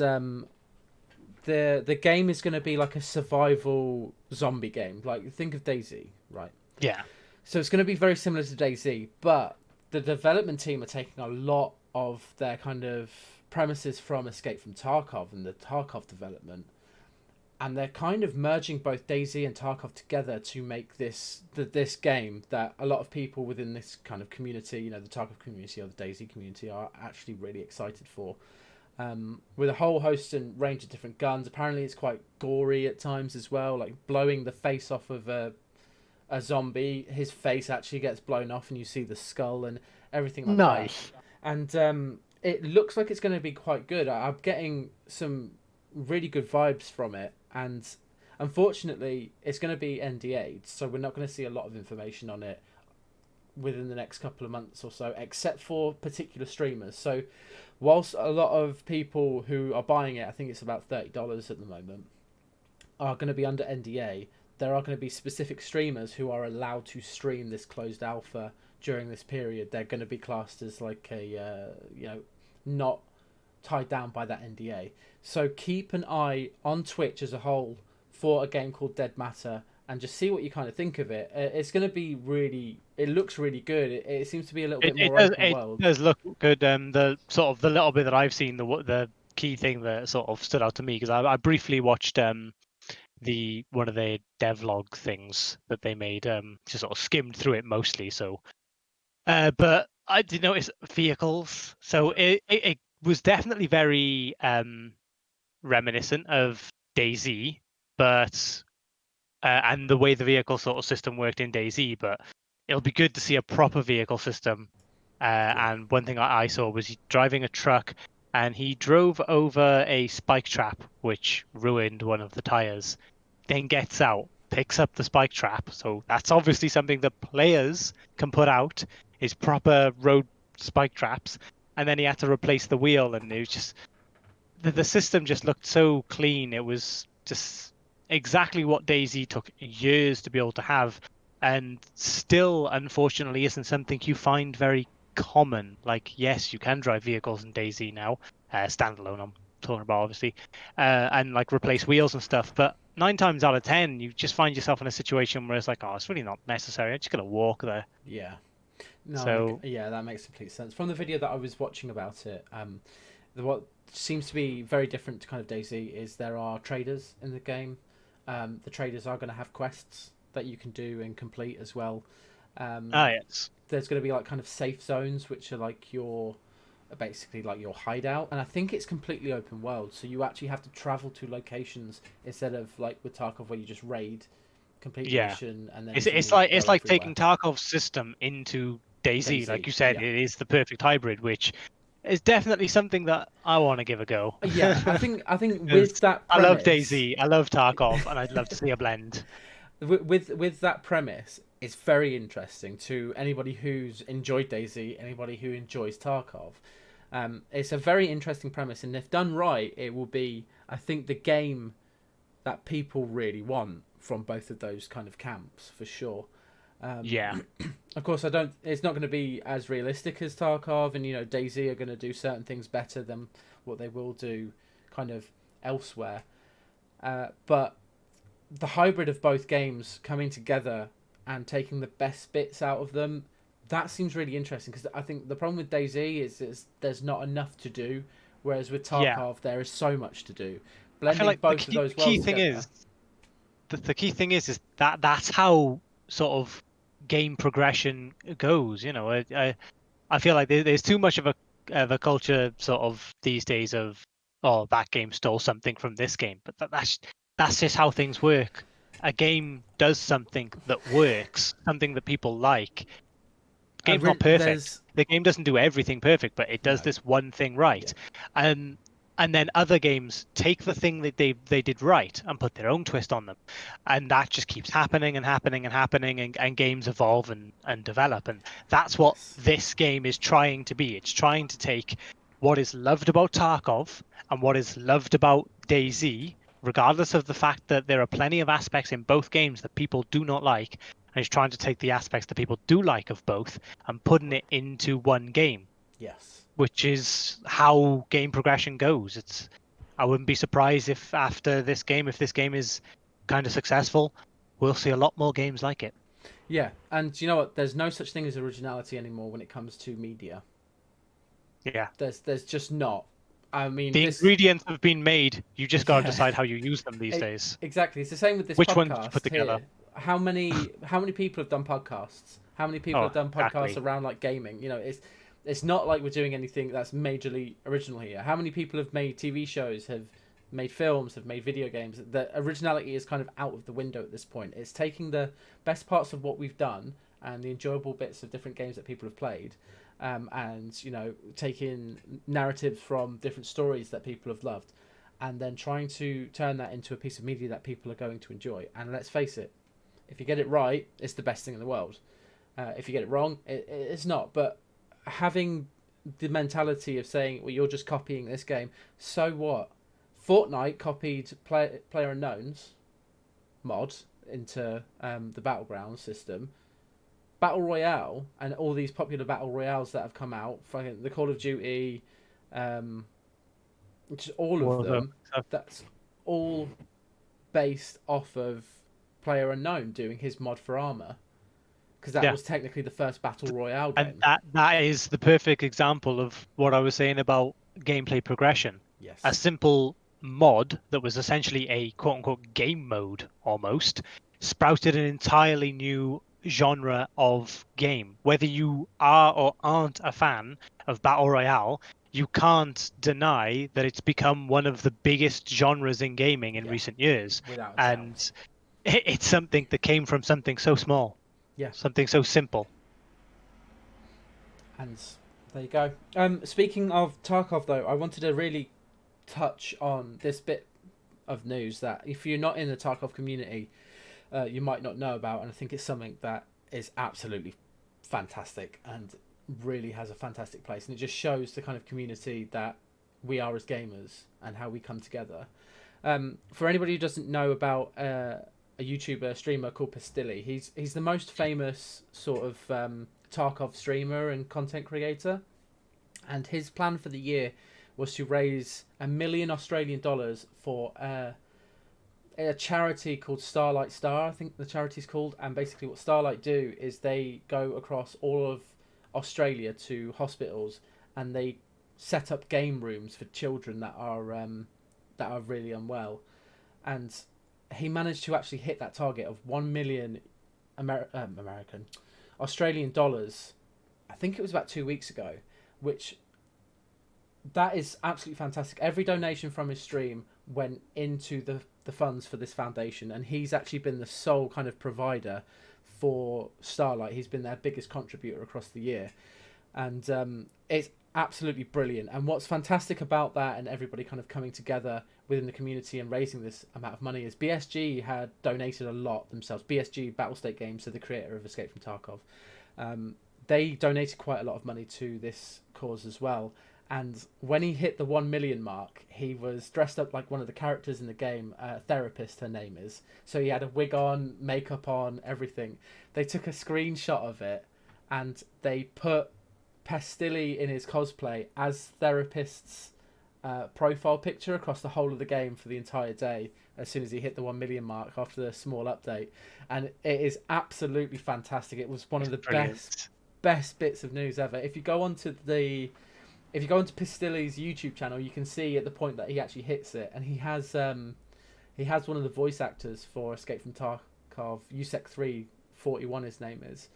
the game is going to be like a survival zombie game. Like, think of DayZ, right? Yeah. So it's going to be very similar to DayZ, but the development team are taking a lot of their kind of premises from Escape from Tarkov and the Tarkov development, and they're kind of merging both DayZ and Tarkov together to make this game that a lot of people within this kind of community, the Tarkov community or the DayZ community, are actually really excited for. With a whole host and range of different guns. Apparently it's quite gory at times as well, like blowing the face off of a zombie. His face actually gets blown off and you see the skull and everything like nice. That. And it looks like it's going to be quite good. I'm getting some really good vibes from it, and unfortunately it's going to be NDA'd, so we're not going to see a lot of information on it within the next couple of months or so, except for particular streamers. So whilst a lot of people who are buying it, I think it's about $30 at the moment, are going to be under NDA, there are going to be specific streamers who are allowed to stream this closed alpha during this period. They're going to be classed as like a not tied down by that NDA. So keep an eye on Twitch as a whole for a game called Dead Matter, and just see what you kind of think of it. It's going to be really, it looks really good. It seems to be a little bit more open world. It does look good. The sort of the little bit that I've seen, the key thing that sort of stood out to me, because I briefly watched one of the devlog things that they made, just sort of skimmed through it mostly. So, but I did notice vehicles. So it was definitely very reminiscent of DayZ, but and the way the vehicle sort of system worked in DayZ, but it'll be good to see a proper vehicle system. Yeah. And one thing I saw was he driving a truck and he drove over a spike trap, which ruined one of the tires. Then gets out, picks up the spike trap. So that's obviously something that players can put out, is proper road spike traps. And then he had to replace the wheel, and it was just the system just looked so clean. It was just exactly what DayZ took years to be able to have, and still, unfortunately, isn't something you find very common. Like, yes, you can drive vehicles in DayZ now, standalone. I'm talking about obviously, and like replace wheels and stuff. But 9 times out of 10, you just find yourself in a situation where it's like, oh, it's really not necessary. I'm just gonna walk there. Yeah. No, So yeah, that makes complete sense. From the video that I was watching about it, what seems to be very different to kind of DayZ is there are traders in the game. The traders are going to have quests that you can do and complete as well. yes, There's going to be like kind of safe zones, which are like your basically like your hideout, and I think it's completely open world, so you actually have to travel to locations instead of like with Tarkov where you just raid, complete the yeah. mission, and then It's can it's like go it's like everywhere. taking Tarkov's system into DayZ. Like DayZ, you said, yeah. it is the perfect hybrid, which is definitely something that I want to give a go. Yeah, I think with 'Cause that I love premise, DayZ, I love Tarkov, and I'd love to see a blend. with that premise, it's very interesting to anybody who's enjoyed DayZ, anybody who enjoys Tarkov. It's a very interesting premise, and if done right, it will be, I think, the game that people really want from both of those kind of camps for sure. Yeah, Of course, I don't. It's not going to be as realistic as Tarkov, and DayZ are going to do certain things better than what they will do, kind of elsewhere. But the hybrid of both games coming together and taking the best bits out of them, that seems really interesting, because I think the problem with DayZ is there's not enough to do, whereas with yeah. Tarkov there is so much to do. I feel Blending like the both of key, the those key worlds thing together. is the key thing is that that's how sort of game progression goes. I feel like there's too much of a culture sort of these days of, oh, that game stole something from this game, but that's just how things work. A game does something that works, something that people like. The game's not perfect. There's The game doesn't do everything perfect, but it does no, this one thing yeah, right. And and then other games take the thing that they did right and put their own twist on them. And that just keeps happening and happening and happening, and games evolve and develop. And that's what yes, this game is trying to be. It's trying to take what is loved about Tarkov and what is loved about DayZ, regardless of the fact that there are plenty of aspects in both games that people do not like, and it's trying to take the aspects that people do like of both and putting it into one game, yes. which is how game progression goes. I wouldn't be surprised if after this game, if this game is kind of successful, we'll see a lot more games like it. Yeah, and you know what? There's no such thing as originality anymore when it comes to media. Yeah. There's just not. I mean, The this. ingredients have been made. You just got to Yeah, decide how you use them these days. exactly. It's the same with this Which ones you put podcast together? here. How many people have done podcasts? How many people Oh, have done podcasts exactly. around like gaming? It's not like we're doing anything that's majorly original here. How many people have made TV shows, have made films, have made video games? The originality is kind of out of the window at this point. It's taking the best parts of what we've done and the enjoyable bits of different games that people have played, and taking narratives from different stories that people have loved, and then trying to turn that into a piece of media that people are going to enjoy. And let's face it, if you get it right, it's the best thing in the world. If you get it wrong, it's not. But having the mentality of saying, well, you're just copying this game, so what? Fortnite copied Player Unknown's mod into the Battleground system. Battle Royale and all these popular Battle Royales that have come out, fucking the Call of Duty, just all of Warzone them, stuff. that's all based off of Player Unknown doing his mod for Armor, because that Yeah. was technically the first Battle Royale And game. that is the perfect example of what I was saying about gameplay progression. Yes. A simple mod that was essentially a quote unquote game mode almost sprouted an entirely new genre of game. Whether you are or aren't a fan of Battle Royale, you can't deny that it's become one of the biggest genres in gaming in recent years. Without a And doubt. it's something that came from something so small. Yeah. Something so simple. And there you go. Speaking of Tarkov, though, I wanted to really touch on this bit of news that if you're not in the Tarkov community, you might not know about, and I think it's something that is absolutely fantastic and really has a fantastic place, and it just shows the kind of community that we are as gamers and how we come together. For anybody who doesn't know about a YouTuber streamer called Pestily, he's the most famous sort of Tarkov streamer and content creator, and his plan for the year was to raise $1 million Australian for a charity called Starlight Star, I think the charity's called. And basically what Starlight do is they go across all of Australia to hospitals, and they set up game rooms for children that are really unwell. And he managed to actually hit that target of 1 million American Australian dollars. I think it was about 2 weeks ago, which that is absolutely fantastic. Every donation from his stream went into the funds for this foundation, and he's actually been the sole kind of provider for Starlight. He's been their biggest contributor across the year, and it's absolutely brilliant. And what's fantastic about that and everybody kind of coming together within the community and raising this amount of money is BSG had donated a lot themselves. BSG, Battlestate Games, so the creator of Escape from Tarkov, they donated quite a lot of money to this cause as well. And when he hit the 1 million mark, he was dressed up like one of the characters in the game, Therapist, her name is. So he had a wig on, makeup on, everything. They took a screenshot of it, and they put Pestily in his cosplay as Therapist's profile picture across the whole of the game for the entire day as soon as he hit the 1 million mark after the small update. And it is absolutely fantastic. It was one of the best bits of news ever. If you go onto Pestyli's YouTube channel, you can see at the point that he actually hits it, and he has one of the voice actors for Escape from Tarkov, USEC 341 his name is,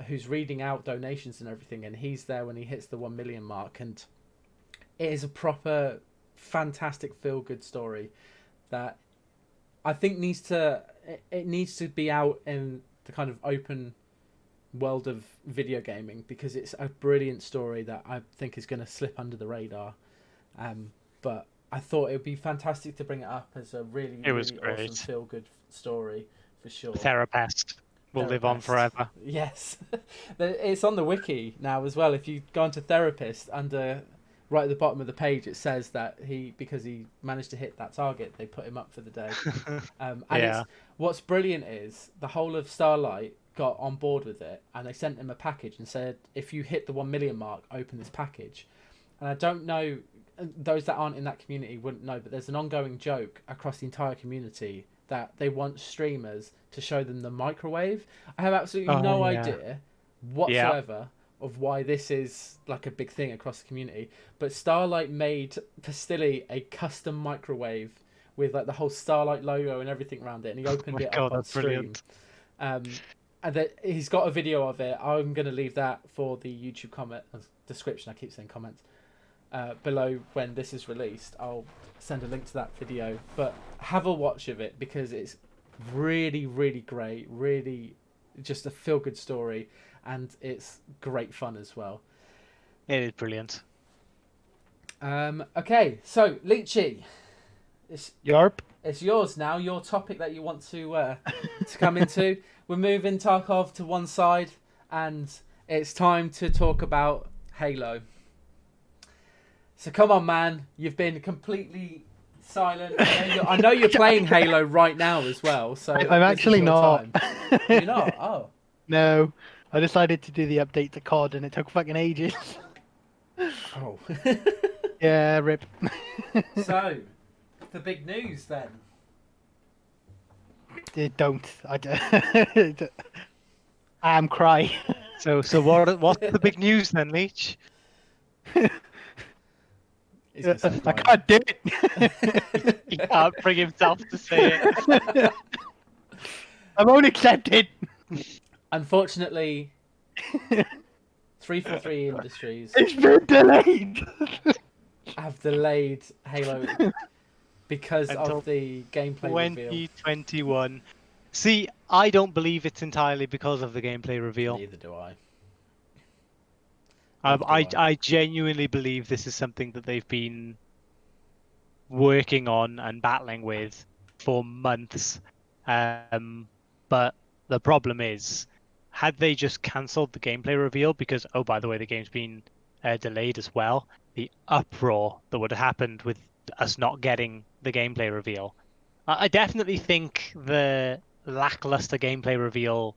who's reading out donations and everything, and he's there when he hits the 1 million mark. And it is a proper fantastic feel-good story that I think needs to be out in the kind of open world of video gaming, because it's a brilliant story that I think is going to slip under the radar. But I thought it would be fantastic to bring it up as a really awesome feel-good story for sure. Therapist will live on forever. Yes. It's on the wiki now as well. If you go onto Therapist, under right at the bottom of the page, it says that because he managed to hit that target, they put him up for the day. And what's brilliant is the whole of Starlight got on board with it, and they sent him a package and said, if you hit the 1 million mark, open this package. And I don't know, those that aren't in that community wouldn't know, but there's an ongoing joke across the entire community that they want streamers to show them the microwave. I have absolutely no idea whatsoever of why this is like a big thing across the community, but Starlight made Pestily a custom microwave with like the whole Starlight logo and everything around it, and he opened it up on stream. And he's got a video of it. I'm going to leave that for the YouTube comment description. I keep saying comments below when this is released. I'll send a link to that video. But have a watch of it, because it's really, really great. Really just a feel-good story. And it's great fun as well. It is brilliant. Okay, so Leechy. It's yours now. Your topic that you want to come into. We're moving Tarkov to one side, and it's time to talk about Halo. So come on, man. You've been completely silent. I know you're playing Halo right now as well. So I'm actually not. You're not? Oh. No. I decided to do the update to COD, and it took fucking ages. Oh. Yeah, rip. So, the big news then. Don't. I'm cry. So what's the big news then, Leech? I can't do it. He can't bring himself to say it. I won't accept it. Unfortunately, 343 Industries It's been delayed. have delayed Halo because Until of the gameplay reveal. 2021. See, I don't believe it's entirely because of the gameplay reveal. Neither do I. Neither do I genuinely believe this is something that they've been working on and battling with for months. But the problem is, had they just cancelled the gameplay reveal because, oh, by the way, the game's been delayed as well, the uproar that would have happened with us not getting the gameplay reveal. I definitely think the lackluster gameplay reveal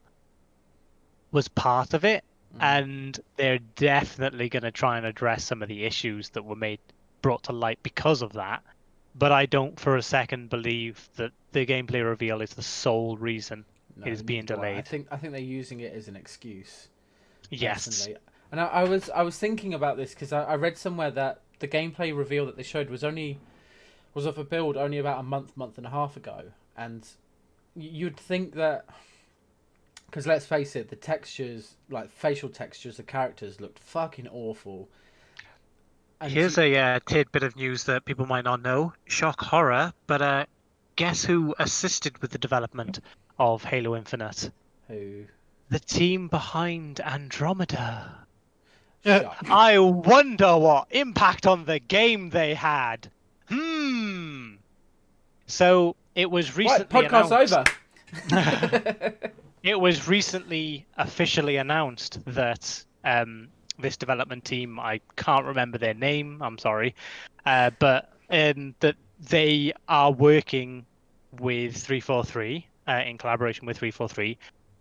was part of it, and they're definitely going to try and address some of the issues that were brought to light because of that. But I don't for a second believe that the gameplay reveal is the sole reason it is being neither do I. delayed. I think they're using it as an excuse. Yes. Personally. And I was thinking about this because I read somewhere that the gameplay reveal that they showed was of a build only about a month and a half ago, and you'd think that, because let's face it, the textures, like facial textures of characters, looked fucking awful. And Here's a tidbit of news that people might not know. Shock horror, but guess who assisted with the development of Halo Infinite? who? The team behind Andromeda. Shut. I wonder what impact on the game they had. So it was recently Right, podcast's announced. over. It was recently officially announced that this development team, I can't remember their name, I'm sorry, but that they are working with 343 in collaboration with 343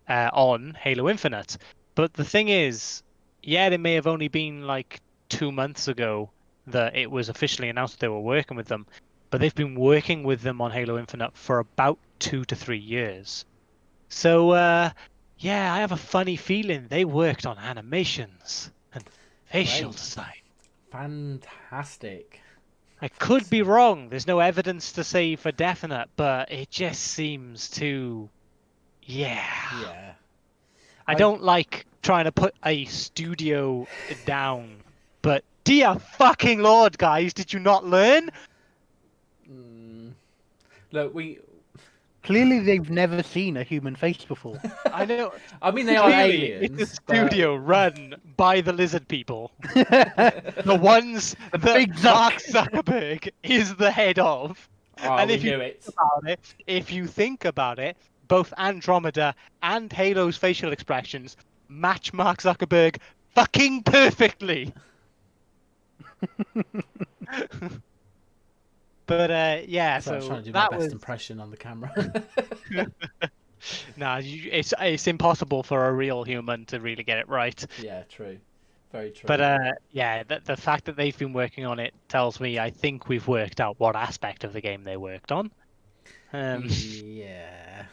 on Halo Infinite. But the thing is, yeah, it may have only been like 2 months ago that it was officially announced they were working with them, but they've been working with them on Halo Infinite for about 2 to 3 years. So, yeah, I have a funny feeling they worked on animations and facial Great. design. Fantastic. I could be wrong. There's no evidence to say for definite, but it just seems too... Yeah. I don't like trying to put a studio down, but dear fucking lord, guys, did you not learn? Look, Clearly, they've never seen a human face before. I know. I mean, they are Clearly, aliens. it's a studio run by the lizard people. The ones that big Zuck. Mark Zuckerberg is the head of. Oh, And we if you knew it. if you think about it, both Andromeda and Halo's facial expressions match Mark Zuckerberg fucking perfectly. But yeah, So I was so trying to do my that best was impression on the camera. nah. It's impossible for a real human to really get it right. Yeah, true. Very true. But yeah, the fact that they've been working on it tells me I think we've worked out what aspect of the game they worked on. Yeah.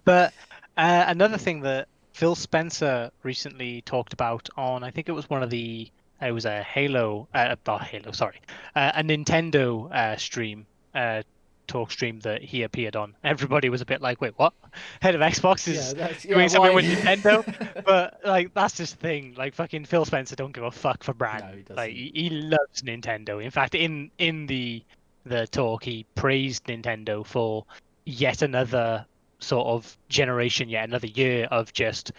But another thing that Phil Spencer recently talked about on, I think it was one of the, it was a Halo, not Halo, sorry, a Nintendo stream, talk stream that he appeared on. Everybody was a bit like, wait, what? Head of Xbox is doing something with Nintendo? But like, that's just the thing. Like, fucking Phil Spencer don't give a fuck for brand. No, he doesn't. Like, he loves Nintendo. In fact, in the talk, he praised Nintendo for yet another sort of generation, yet another year of just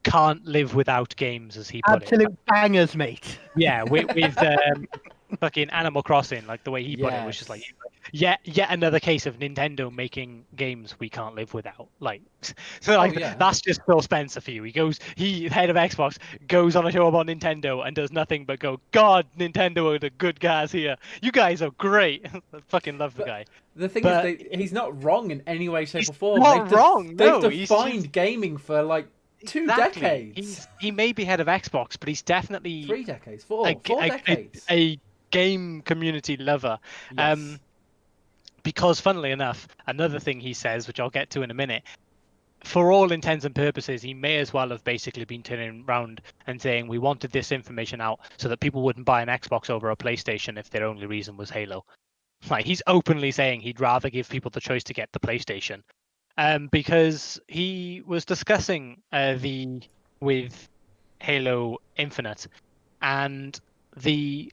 can't live without games, as he put it. Absolute bangers, mate. Yeah, with fucking Animal Crossing, like the way he put it was just like, yet another case of Nintendo making games we can't live without. Like, so like that's just Phil Spencer for you. He head of Xbox goes on a show about Nintendo and does nothing but go, God, Nintendo are the good guys here. You guys are great. I fucking love the guy. The thing is, he's not wrong in any way, shape, or form. Not wrong. They've defined gaming for like 2 decades. He may be head of Xbox, but he's definitely 3 decades, 4 decades. A game community lover. Yes. Because funnily enough, another thing he says, which I'll get to in a minute, for all intents and purposes, he may as well have basically been turning around and saying we wanted this information out so that people wouldn't buy an Xbox over a PlayStation if their only reason was Halo. Like, he's openly saying he'd rather give people the choice to get the PlayStation. because he was discussing with Halo Infinite, and the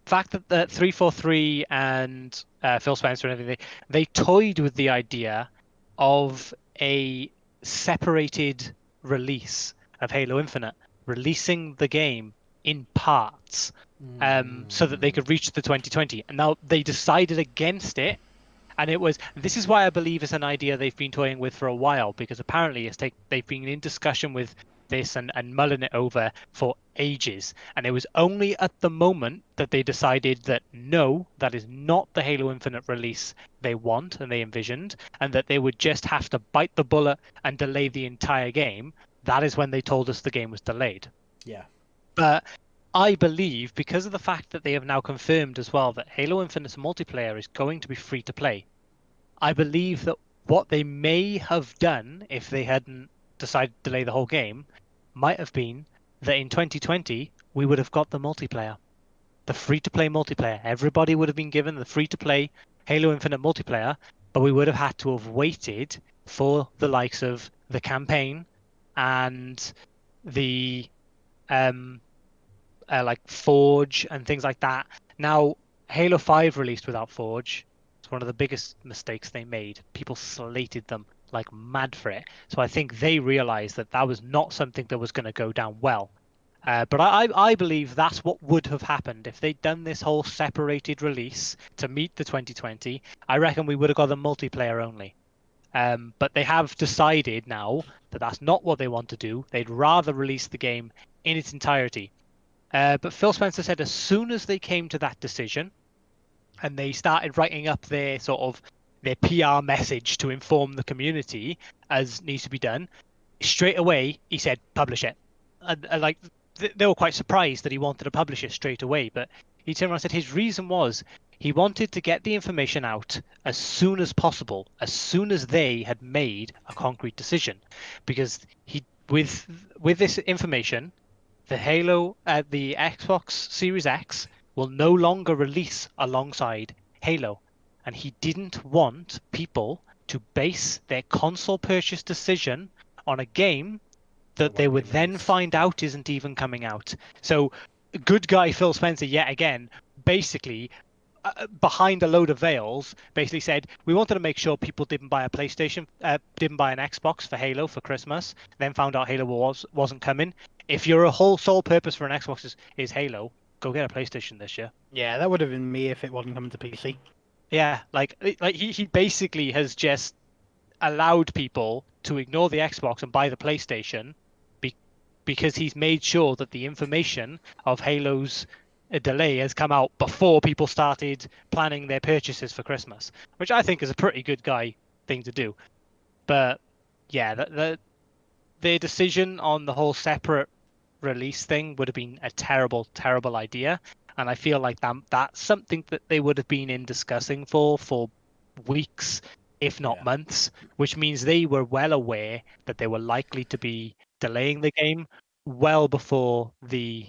fact that the 343 and Phil Spencer and everything, they toyed with the idea of a separated release of Halo Infinite, releasing the game in parts, so that they could reach the 2020. And now they decided against it. And this is why I believe it's an idea they've been toying with for a while, because apparently they've been in discussion with this and mulling it over for ages. And it was only at the moment that they decided that no, that is not the Halo Infinite release they want and they envisioned, and that they would just have to bite the bullet and delay the entire game. That is when they told us the game was delayed. Yeah. But I believe, because of the fact that they have now confirmed as well that Halo Infinite's multiplayer is going to be free to play, I believe that what they may have done if they hadn't decided to delay the whole game might have been that in 2020 we would have got the multiplayer, the free-to-play multiplayer. Everybody would have been given the free-to-play Halo Infinite multiplayer, but we would have had to have waited for the likes of the campaign and the like Forge and things like that. Now, Halo 5 released without Forge. It's one of the biggest mistakes they made. People slated them like mad for it. So I think they realized that that was not something that was going to go down well. But I believe that's what would have happened if they'd done this whole separated release to meet the 2020. I reckon we would have got the multiplayer only. But they have decided now that that's not what they want to do. They'd rather release the game in its entirety. But Phil Spencer said as soon as they came to that decision and they started writing up their PR message to inform the community as needs to be done, straight away he said publish it. And like they were quite surprised that he wanted to publish it straight away, but he turned around and said his reason was he wanted to get the information out as soon as possible, as soon as they had made a concrete decision, because with this information, the Xbox Series X will no longer release alongside Halo, and he didn't want people to base their console purchase decision on a game that they would then find out isn't even coming out. So, good guy Phil Spencer, yet again, basically behind a load of veils, basically said we wanted to make sure people didn't buy a PlayStation, didn't buy an Xbox for Halo for Christmas, then found out Halo wasn't coming. If your whole sole purpose for an Xbox is Halo, go get a PlayStation this year. Yeah, that would have been me if it wasn't coming to PC. Yeah, like he basically has just allowed people to ignore the Xbox and buy the PlayStation because he's made sure that the information of Halo's delay has come out before people started planning their purchases for Christmas, which I think is a pretty good guy thing to do. But yeah, their decision on the whole separate release thing would have been a terrible, terrible idea. And I feel like that's something that they would have been in discussing for weeks, if not months, which means they were well aware that they were likely to be delaying the game well before the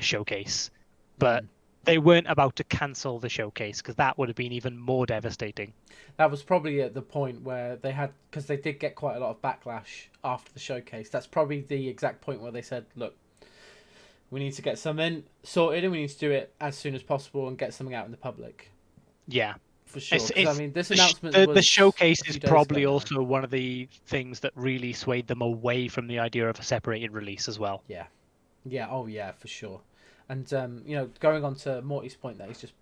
showcase. But they weren't about to cancel the showcase because that would have been even more devastating. That was probably at the point where they had, because they did get quite a lot of backlash after the showcase. That's probably the exact point where they said, look, we need to get something sorted and we need to do it as soon as possible and get something out in the public. Yeah. For sure. I mean, this announcement was the showcase is probably ago, also one of the things that really swayed them away from the idea of a separated release as well. Yeah. Yeah. Oh, yeah, for sure. And, going on to Morty's point that he's just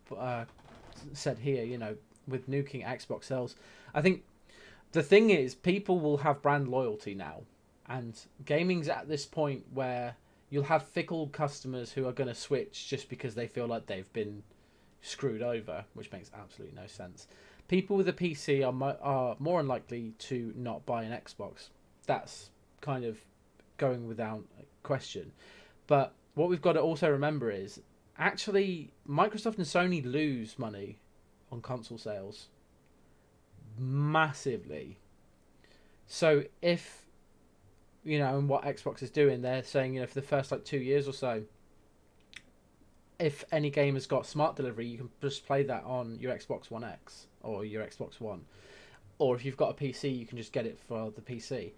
said here, with nuking Xbox sales, I think the thing is people will have brand loyalty now. And gaming's at this point where you'll have fickle customers who are going to switch just because they feel like they've been screwed over, which makes absolutely no sense. People with a PC are more unlikely to not buy an Xbox. That's kind of going without question. But what we've got to also remember is actually Microsoft and Sony lose money on console sales massively. So if, and what Xbox is doing, they're saying, for the first 2 years or so, if any game has got smart delivery, you can just play that on your Xbox One X or your Xbox One. or if you've got a PC, you can just get it for the PC.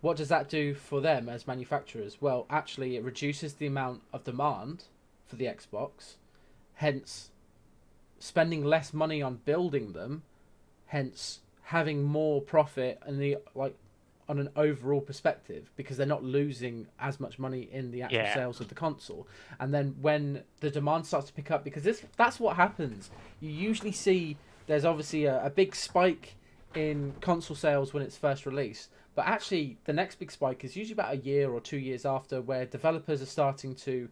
What does that do for them as manufacturers? Well, actually, it reduces the amount of demand for the Xbox, hence spending less money on building them, hence having more profit and on an overall perspective, because they're not losing as much money in the actual sales of the console. And then when the demand starts to pick up, because that's what happens. You usually see there's obviously a big spike in console sales when it's first released, but actually the next big spike is usually about a year or 2 years after, where developers are starting to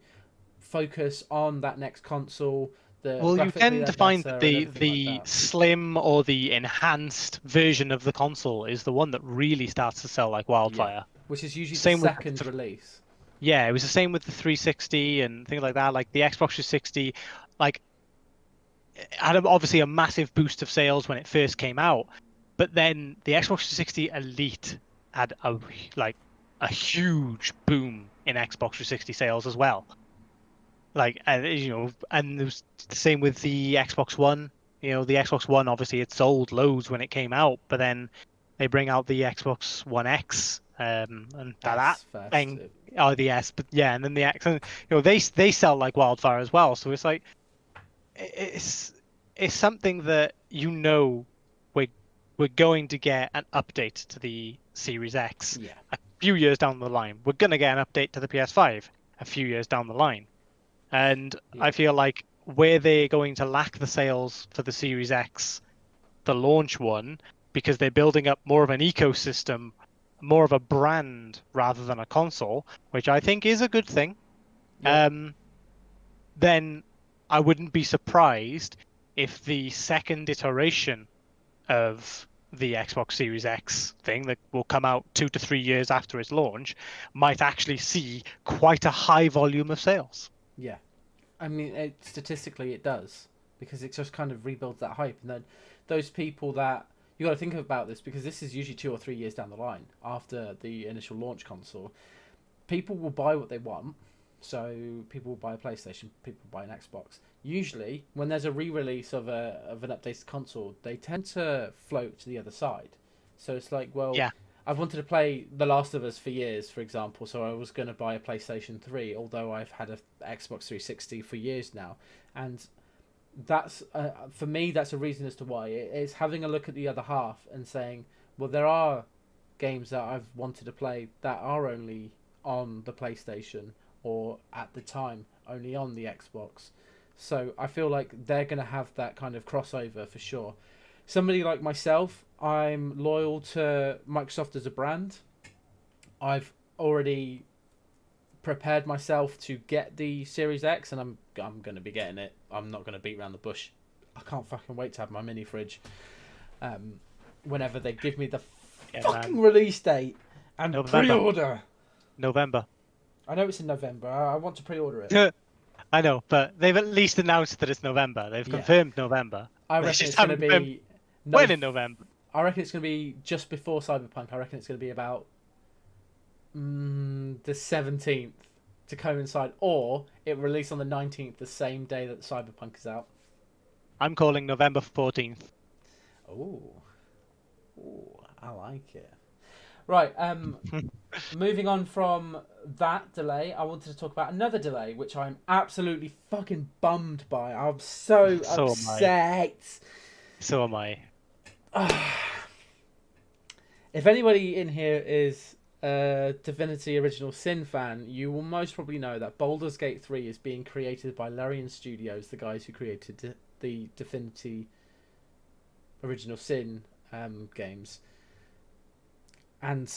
focus on that next console. Well, you tend to find that the like slim or the enhanced version of the console is the one that really starts to sell like wildfire. Which is usually Same the with second release. Yeah, it was the same with the 360 and things like that. Like the Xbox 360, like had obviously a massive boost of sales when it first came out, but then the Xbox 360 Elite had a huge boom in Xbox 360 sales as well. Like, and it was the same with the Xbox One. The Xbox One, obviously it sold loads when it came out, but then they bring out the Xbox One X, and that thing, the S, but yeah, and then the X, and they sell like wildfire as well. So it's like it's something that we're going to get an update to the Series X a few years down the line. We're gonna get an update to the PS5 a few years down the line. And I feel like where they're going to lack the sales for the Series X, the launch one, because they're building up more of an ecosystem, more of a brand rather than a console, which I think is a good thing, then I wouldn't be surprised if the second iteration of the Xbox Series X thing that will come out 2 to 3 years after its launch might actually see quite a high volume of sales. Yeah, I mean, statistically it does, because it just kind of rebuilds that hype, and then those people that you got to think about this, because this is usually 2 or 3 years down the line after the initial launch console. People will buy what they want, so people will buy a PlayStation, people will buy an Xbox. Usually, when there's a re-release of an updated console, they tend to float to the other side. So it's like, well, I've wanted to play The Last of Us for years, for example, so I was going to buy a PlayStation 3, although I've had a Xbox 360 for years now. And that's, for me, that's a reason as to why. It's having a look at the other half and saying, well, there are games that I've wanted to play that are only on the PlayStation, or at the time, only on the Xbox. So I feel like they're going to have that kind of crossover for sure. Somebody like myself, I'm loyal to Microsoft as a brand. I've already prepared myself to get the Series X, and I'm going to be getting it. I'm not going to beat around the bush. I can't fucking wait to have my mini fridge. Whenever they give me the fucking release date and pre-order. November. I know it's in November. I want to pre-order it. I know, but they've at least announced that it's November. They've confirmed November. I reckon it's going to be... when in November? I reckon it's going to be just before Cyberpunk. I reckon it's going to be about the 17th to coincide, or it released on the 19th, the same day that Cyberpunk is out. I'm calling November 14th. Ooh, I like it. Right, moving on from that delay, I wanted to talk about another delay, which I'm absolutely fucking bummed by. I'm so upset. So am I. If anybody in here is a Divinity Original Sin fan, you will most probably know that Baldur's Gate 3 is being created by Larian Studios, the guys who created the Divinity Original Sin games. And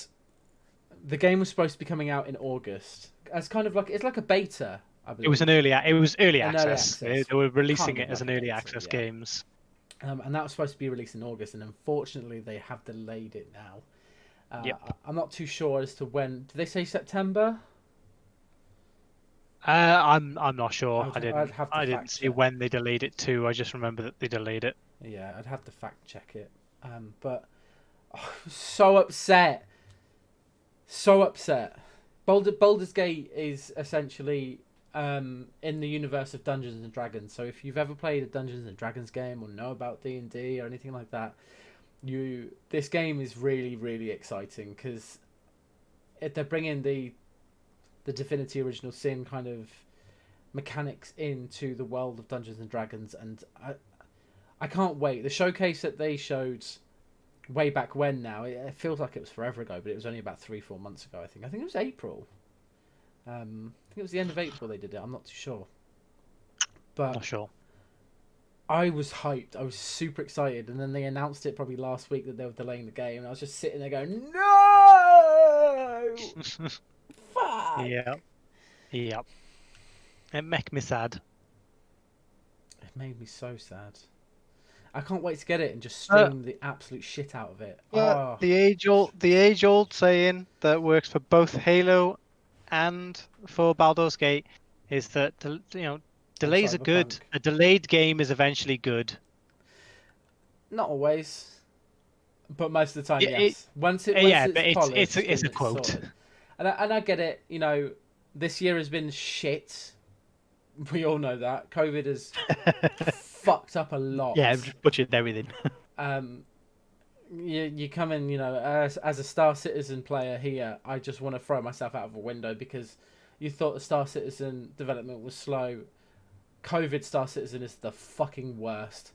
the game was supposed to be coming out in August as kind of like, it's like a beta, I believe. It was early access. They were releasing it as an early access games. And that was supposed to be released in August, and unfortunately they have delayed it now. I'm not too sure as to when. Did they say September? I'm not sure. I didn't see check. When they delayed it to. I just remember that they delayed it. Yeah, I'd have to fact check it. But so upset. So upset. Baldur's Gate is essentially in the universe of Dungeons and Dragons. So if you've ever played a Dungeons and Dragons game or know about D&D or anything like that, this game is really, really exciting because they're bringing the Divinity Original Sin kind of mechanics into the world of Dungeons and Dragons, and I can't wait. The showcase that they showed way back when now, it feels like it was forever ago, but it was only about 3-4 months ago. I think it was April. I think it was the end of April they did it. I'm not too sure, but Not sure. I was hyped. I was super excited, and then they announced it probably last week that they were delaying the game, and I was just sitting there going, "No, fuck!" Yeah. Yep. It make me sad. It made me so sad. I can't wait to get it and just stream the absolute shit out of it. Yeah, Oh, the age old saying that works for both Halo and for Baldur's Gate is that delays are good. Cyberpunk. A delayed game is eventually good. Not always, but most of the time, Yeah, yes. Once it's but polished, it's a and quote. sorted. And I get it. This year has been shit. We all know that COVID has fucked up a lot. Yeah, just butchered everything. You come in, as a Star Citizen player here, I just want to throw myself out of a window because you thought the Star Citizen development was slow. COVID Star Citizen is the fucking worst.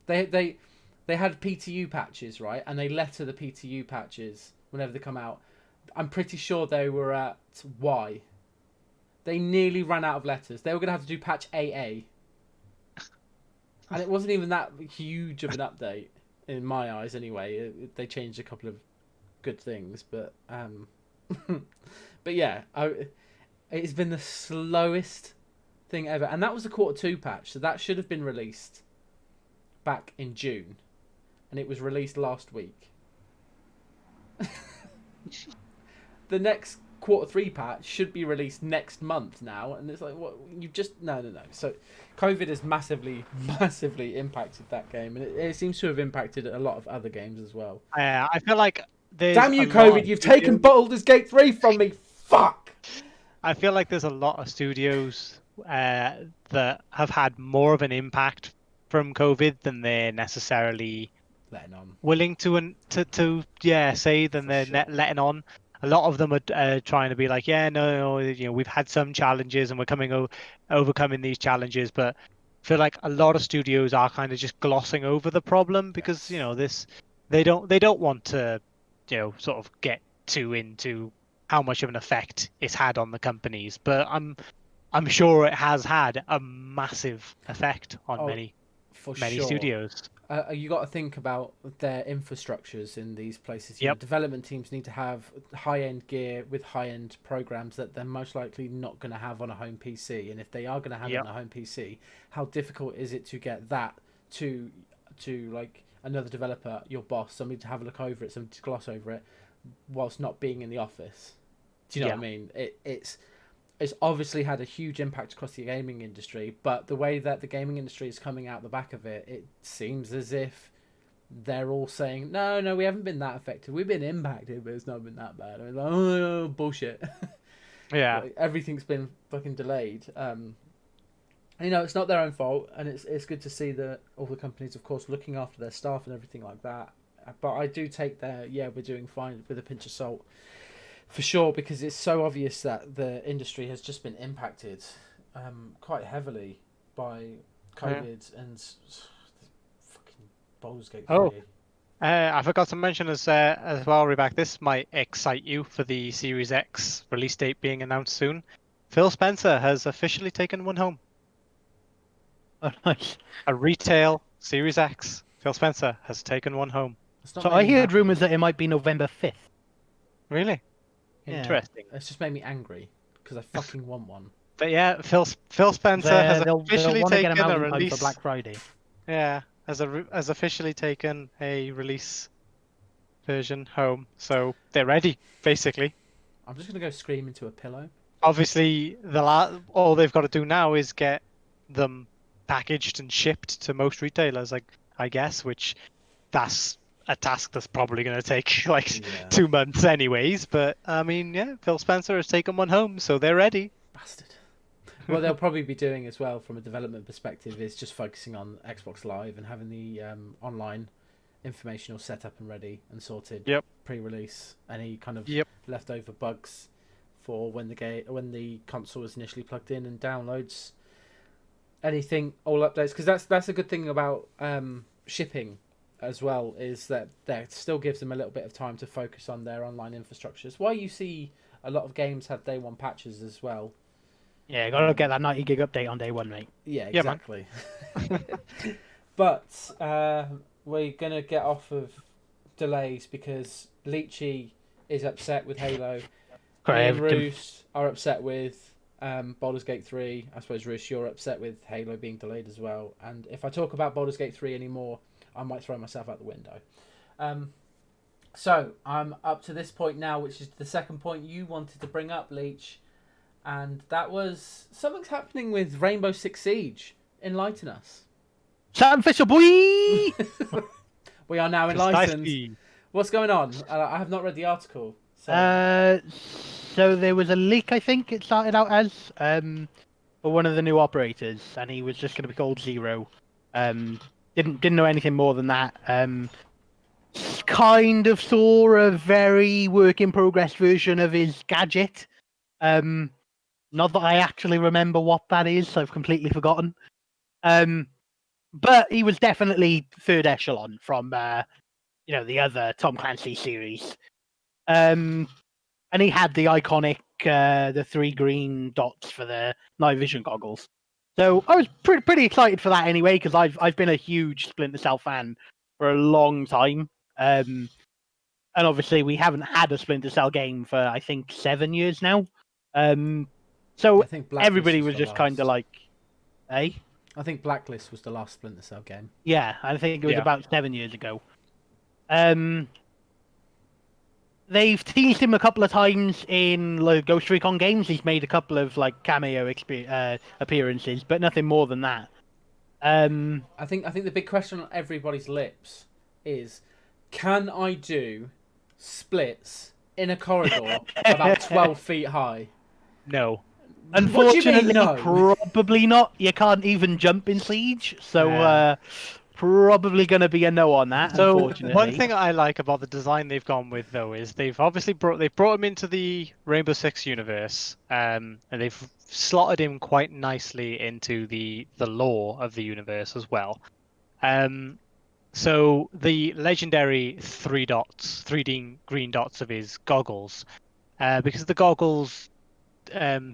They had PTU patches, right? And they letter the PTU patches whenever they come out. I'm pretty sure they were at Y. They nearly ran out of letters. They were going to have to do patch AA. And it wasn't even that huge of an update, in my eyes anyway. They changed a couple of good things, but but yeah, it's been the slowest thing ever. And that was the Q2 patch, so that should have been released back in June. And it was released last week. The next Q3 patch should be released next month now, and it's like, what? You just no. So COVID has massively impacted that game, and it seems to have impacted a lot of other games as well. I feel like there's Damn you, a lot COVID! of You've taken Baldur's Gate 3 from me. Fuck. I feel like there's a lot of studios that have had more of an impact from COVID than they're necessarily Letting on. willing to say than they're letting on. A lot of them are trying to be like, yeah, no, we've had some challenges and we're overcoming these challenges, but I feel like a lot of studios are kind of just glossing over the problem because they don't want to sort of get too into how much of an effect it's had on the companies, but I'm sure it has had a massive effect on many studios. You got to think about their infrastructures in these places. Yep. Development teams need to have high-end gear with high-end programs that they're most likely not going to have on a home PC. And if they are going to have it on a home PC, how difficult is it to get that to like another developer, your boss, somebody to have a look over it, somebody to gloss over it, whilst not being in the office? Do you know what I mean? It's obviously had a huge impact across the gaming industry, but the way that the gaming industry is coming out the back of it, it seems as if they're all saying, no, we haven't been that affected. We've been impacted, but it's not been that bad. I mean, like, oh, bullshit. Yeah. Like, everything's been fucking delayed. It's not their own fault, and it's good to see that all the companies, of course, looking after their staff and everything like that. But I do take we're doing fine with a pinch of salt. For sure, because it's so obvious that the industry has just been impacted quite heavily by COVID and fucking Baldur's Gate 3. I forgot to mention as well, Rebecca, this might excite you for the Series X release date being announced soon. Phil Spencer has officially taken one home. Oh, nice. A retail Series X. Phil Spencer has taken one home. So I heard rumours that it might be November 5th. Really? Yeah. Interesting. It's just made me angry because I fucking want one. But yeah, Phil Spencer has officially taken a release for Black Friday. Yeah, has officially taken a release version home, so they're ready basically. I'm just gonna go scream into a pillow. Obviously, all they've got to do now is get them packaged and shipped to most retailers, I guess, which that's a task that's probably going to take 2 months anyways. But I mean, Phil Spencer has taken one home, so they're ready. Bastard. What they'll probably be doing as well from a development perspective is just focusing on Xbox Live and having the online information all set up and ready and sorted. Yep. Pre-release, any kind of Yep. leftover bugs for when the console was initially plugged in and downloads. Anything, all updates, because that's a good thing about shipping as well, is that still gives them a little bit of time to focus on their online infrastructure. It's why you see a lot of games have day one patches as well. Yeah, gotta get that 90 gig update on day one, mate. Yeah, Yeah, man. exactly. But we're gonna get off of delays because Leachy is upset with Halo. Me and Roos are upset with Baldur's Gate 3. I suppose, Roos, you're upset with Halo being delayed as well. And if I talk about Baldur's Gate 3 anymore, I might throw myself out the window. So I'm up to this point now, which is the second point you wanted to bring up, Leach. And that was something's happening with Rainbow Six Siege. Enlighten us. Sam Fisher, boy! We are now enlightened. Precisely. What's going on? I have not read the article. So. So there was a leak, I think it started out as, for one of the new operators, and he was just going to be called Zero. Didn't know anything more than that. Kind of saw a very work in progress version of his gadget. Not that I actually remember what that is, I've completely forgotten. But he was definitely third echelon from the other Tom Clancy series. And he had the iconic the 3 green dots for the night vision goggles. So I was pretty excited for that anyway, because I've been a huge Splinter Cell fan for a long time. And obviously we haven't had a Splinter Cell game for I think 7 years now. So I think Blacklist everybody was the just kind of last. like, hey? I think Blacklist was the last Splinter Cell game. Yeah, I think it was Yeah. about 7 years ago. They've teased him a couple of times in Ghost Recon games. He's made a couple of cameo appearances, but nothing more than that. I think the big question on everybody's lips is, can I do splits in a corridor about 12 feet high? No. Unfortunately, no? probably not. You can't even jump in Siege, so probably going to be a no on that. So unfortunately, one thing I like about the design they've gone with though is they've obviously brought him into the Rainbow Six universe, and they've slotted him quite nicely into the lore of the universe as well. So the legendary 3D green dots of his goggles, because the goggles,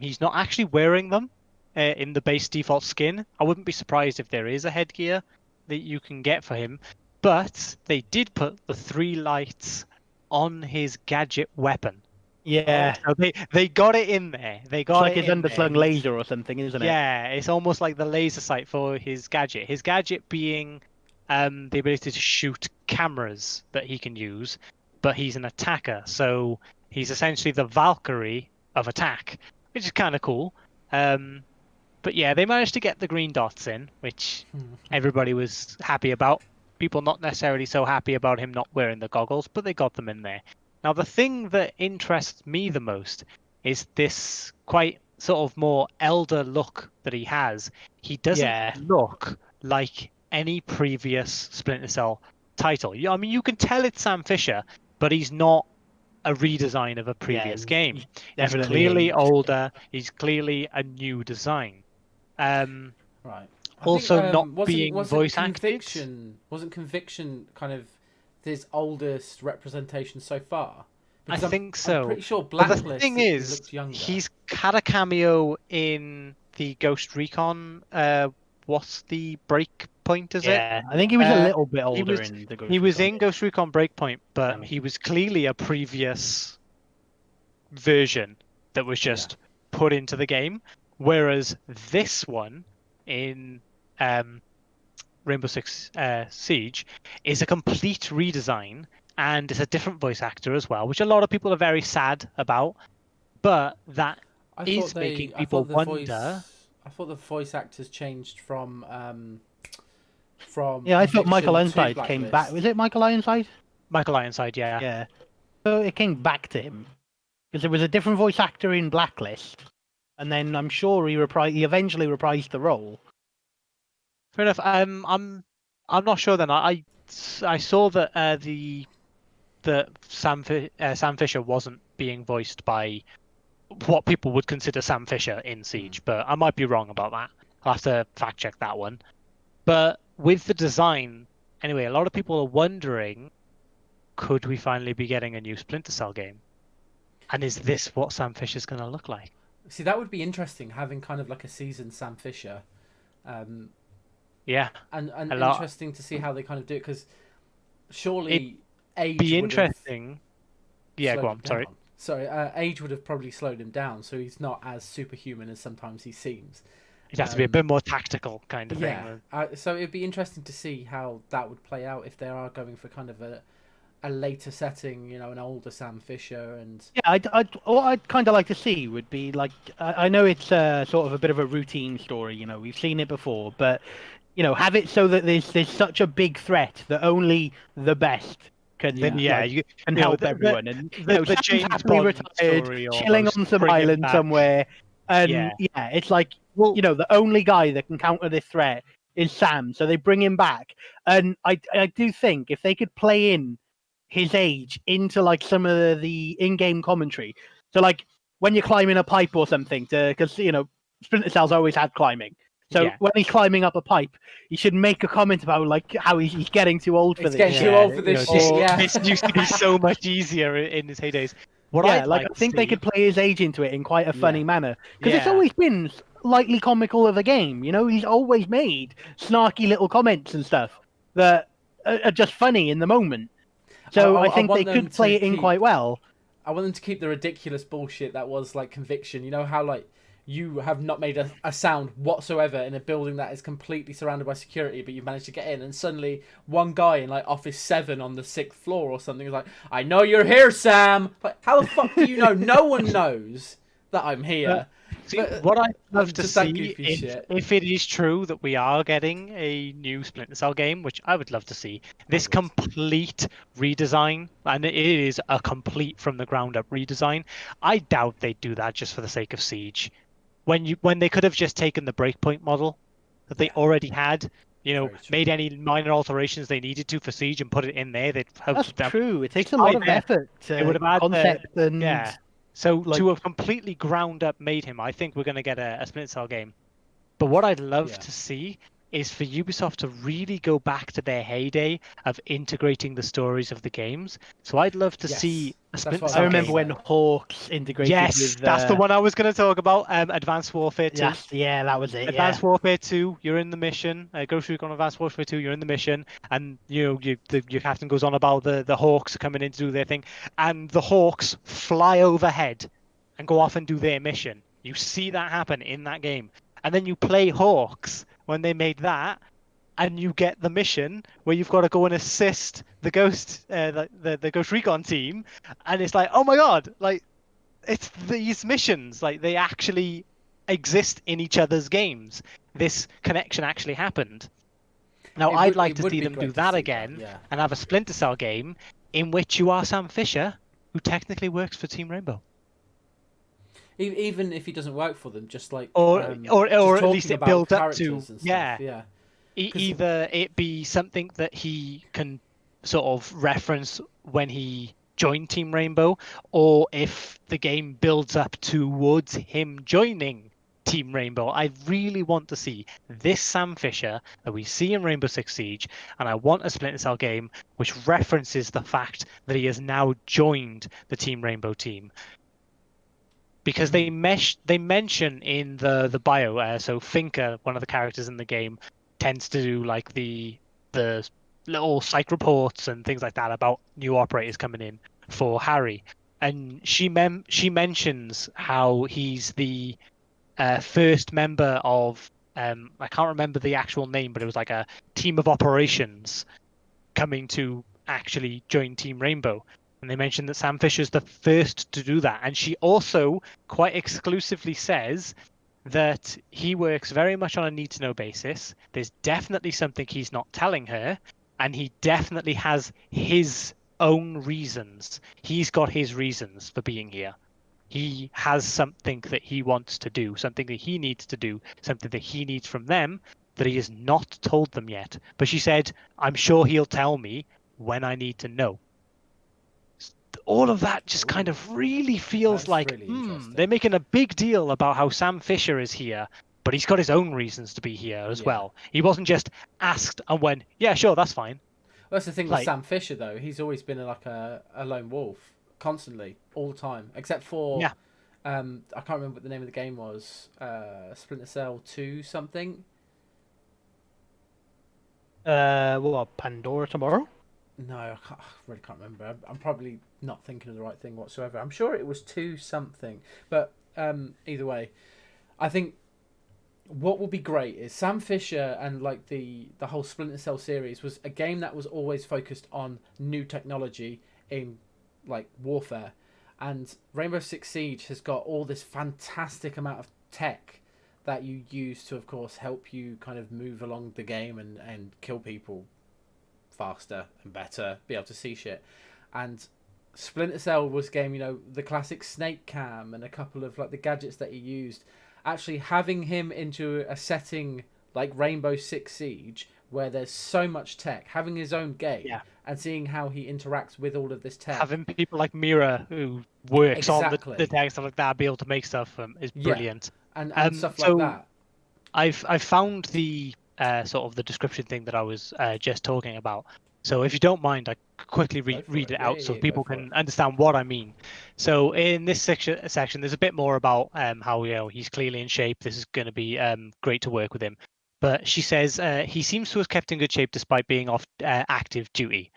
he's not actually wearing them in the base default skin. I wouldn't be surprised if there is a headgear that you can get for him, but they did put the 3 lights on his gadget weapon. yeah, So they got it in there. They got it's like it his in underslung there. laser or something, isn't it? Yeah, it's almost like the laser sight for his gadget. His gadget being the ability to shoot cameras that he can use, but he's an attacker, so he's essentially the Valkyrie of attack, which is kind of cool. But yeah, they managed to get the green dots in, which everybody was happy about. People not necessarily so happy about him not wearing the goggles, but they got them in there. Now, the thing that interests me the most is this quite sort of more elder look that he has. He doesn't look like any previous Splinter Cell title. I mean, you can tell it's Sam Fisher, but he's not a redesign of a previous game. He's clearly older. He's clearly a new design. Right. Also, not being voice Conviction, wasn't Conviction kind of his oldest representation so far? Because I think so. I'm pretty sure But Blacklist. the thing he is, looked younger. he's had a cameo in the Ghost Recon. What's the Breakpoint? Is it? Yeah, I think he was a little bit older in the Ghost He was Recon. in Ghost Recon Breakpoint, but he was clearly a previous version that was just put into the game. Whereas this one in Rainbow Six Siege is a complete redesign, and it's a different voice actor as well, which a lot of people are very sad about. But that is making people wonder. I thought the voice actors changed from. Yeah, I thought Michael Conviction to Ironside came Blacklist. back. Was it Michael Ironside? Michael Ironside, yeah. Yeah. So it came back to him because there was a different voice actor in Blacklist, and then I'm sure he eventually reprised the role. Fair enough. I'm not sure then. I I saw that Sam Fisher wasn't being voiced by what people would consider Sam Fisher in Siege, but I might be wrong about that. I'll have to fact check that one. But with the design, anyway, a lot of people are wondering, could we finally be getting a new Splinter Cell game? And is this what Sam Fisher's going to look like? See, that would be interesting, having kind of like a seasoned Sam Fisher. Yeah. And interesting to see how they kind of do it, because surely age be would interesting. Yeah, go on. Sorry. Sorry, age would have probably slowed him down, so he's not as superhuman as sometimes he seems. It has to be a bit more tactical kind of thing. So it'd be interesting to see how that would play out if they are going for kind of a later setting, you know, an older Sam Fisher. And yeah, what I'd kind of like to see would be like, I know it's sort of a bit of a routine story, you know, we've seen it before, but you know, have it so that there's such a big threat that only the best can can help everyone. And the James happily Bond retired, story, chilling on some island somewhere, and it's like, well, you know, the only guy that can counter this threat is Sam, so they bring him back. And I do think if they could play in his age into like some of the in-game commentary, so like when you're climbing a pipe or something, because you know Splinter Cell's always had climbing. So when he's climbing up a pipe, you should make a comment about like how he's getting too old for this. Getting too old for this shit. Yeah, this used to be so much easier in his heydays. I think they could play his age into it in quite a funny manner, because it's always been slightly comical of a game. You know, he's always made snarky little comments and stuff that are just funny in the moment. So I think they could play it in quite well. I want them to keep the ridiculous bullshit that was like Conviction. You know how like you have not made a sound whatsoever in a building that is completely surrounded by security, but you managed to get in, and suddenly one guy in like Office 7 on the 6th floor or something is like, "I know you're here, Sam." Like, how the fuck do you know? No one knows that I'm here. What I'd love to see, if it is true that we are getting a new Splinter Cell game, which I would love to see, this complete redesign, and it is a complete from the ground up redesign. I doubt they'd do that just for the sake of Siege. When they could have just taken the breakpoint model that they already had, you know, made any minor alterations they needed to for Siege and put it in there, they'd have. That's true. It takes a lot of effort to it would have had concept and So to have completely ground up made him, I think we're going to get a Splinter Cell game. But what I'd love to see is for Ubisoft to really go back to their heyday of integrating the stories of the games. So I'd love to see a Splinter Cell game. I remember when Hawks integrated with... that's the one I was going to talk about, Advanced Warfare 2. Yeah, that was it, Advanced Warfare 2, you're in the mission. Ghost Recon Advanced Warfare 2, you're in the mission. And you know, your captain goes on about the Hawks coming in to do their thing. And the Hawks fly overhead and go off and do their mission. You see that happen in that game. And then you play Hawks when they made that, and you get the mission where you've got to go and assist the Ghost, the Ghost Recon team, and it's like, oh my god, like it's these missions, like they actually exist in each other's games. This connection actually happened. Now I'd like to see them do that again and have a Splinter Cell game in which you are Sam Fisher, who technically works for Team Rainbow. Even if he doesn't work for them, just like or at least it builds up to either it be something that he can sort of reference when he joined Team Rainbow, or if the game builds up towards him joining Team Rainbow. I really want to see this Sam Fisher that we see in Rainbow Six Siege, and I want a Splinter Cell game which references the fact that he has now joined the Team Rainbow team. Because they mention in the bio, so Finker, one of the characters in the game, tends to do like the little psych reports and things like that about new operators coming in for Harry, and she mentions how he's the first member of I can't remember the actual name, but it was like a team of operations coming to actually join Team Rainbow. And they mentioned that Sam Fisher's the first to do that. And she also quite exclusively says that he works very much on a need-to-know basis. There's definitely something he's not telling her. And he definitely has his own reasons. He's got his reasons for being here. He has something that he wants to do, something that he needs to do, something that he needs from them. that he has not told them yet. But she said, I'm sure he'll tell me when I need to know. All of that just kind of really feels That's like, really interesting. they're making a big deal about how Sam Fisher is here, but he's got his own reasons to be here as Yeah. well. He wasn't just asked and went, yeah, sure, that's fine. Well, that's the thing with Like- Sam Fisher, though. He's always been like a lone wolf, constantly, all the time, except for Yeah. I can't remember what the name of the game was. Splinter Cell 2 something. Pandora Tomorrow? No, I really can't remember. I'm probably not thinking of the right thing whatsoever. I'm sure it was 2 something, but either way, I think what will be great is Sam Fisher and like the whole Splinter Cell series was a game that was always focused on new technology in like warfare, and Rainbow Six Siege has got all this fantastic amount of tech that you use to, of course, help you kind of move along the game and kill people faster and better, be able to see shit. And Splinter Cell was game, the classic snake cam and a couple of like the gadgets that he used. Actually having him into a setting like Rainbow Six Siege where there's so much tech, having his own game, Yeah. and seeing how he interacts with all of this tech. Having people like Mira who works on the Exactly. tech stuff like that, be able to make stuff is brilliant. And stuff like that. I've found the sort of the description thing that I was just talking about. So if you don't mind, I quickly read it out so people can understand what I mean. So in this section, there's a bit more about how he's clearly in shape. This is going to be great to work with him. But she says he seems to have kept in good shape despite being off active duty.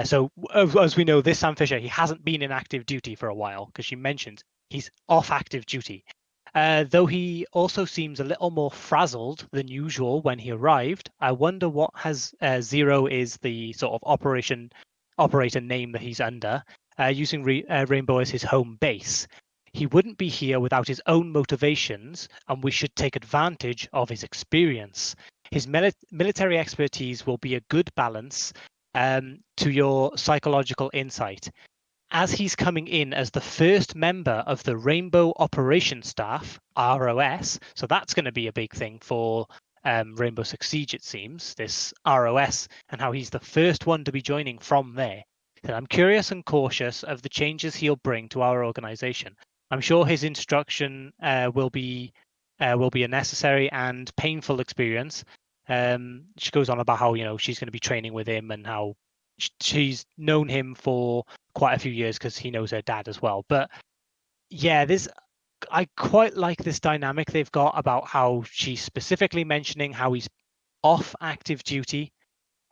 So as we know, this Sam Fisher, he hasn't been in active duty for a while because she mentioned he's off active duty. Though he also seems a little more frazzled than usual when he arrived, I wonder what has Zero is the sort of operator name that he's under, using Rainbow as his home base. He wouldn't be here without his own motivations, and we should take advantage of his experience. His military expertise will be a good balance to your psychological insight. As he's coming in as the first member of the Rainbow Operations Staff, ROS, so that's going to be a big thing for Rainbow Six Siege, it seems, this ROS, and how he's the first one to be joining from there. So I'm curious and cautious of the changes he'll bring to our organization. I'm sure his instruction will be a necessary and painful experience. She goes on about how she's going to be training with him and how she's known him for quite a few years because he knows her dad as well. But yeah, I quite like this dynamic they've got about how she's specifically mentioning how he's off active duty,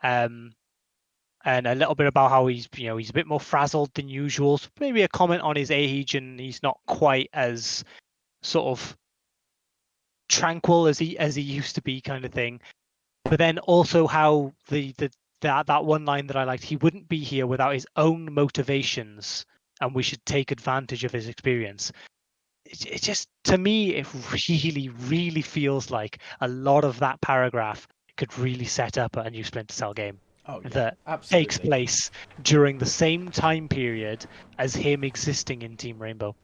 and a little bit about how he's a bit more frazzled than usual. So maybe a comment on his age and he's not quite as sort of tranquil as he used to be, kind of thing. But then also how that one line that I liked, he wouldn't be here without his own motivations, and we should take advantage of his experience. It just, to me, it really, really feels like a lot of that paragraph could really set up a new Splinter Cell game that absolutely takes place during the same time period as him existing in Team Rainbow.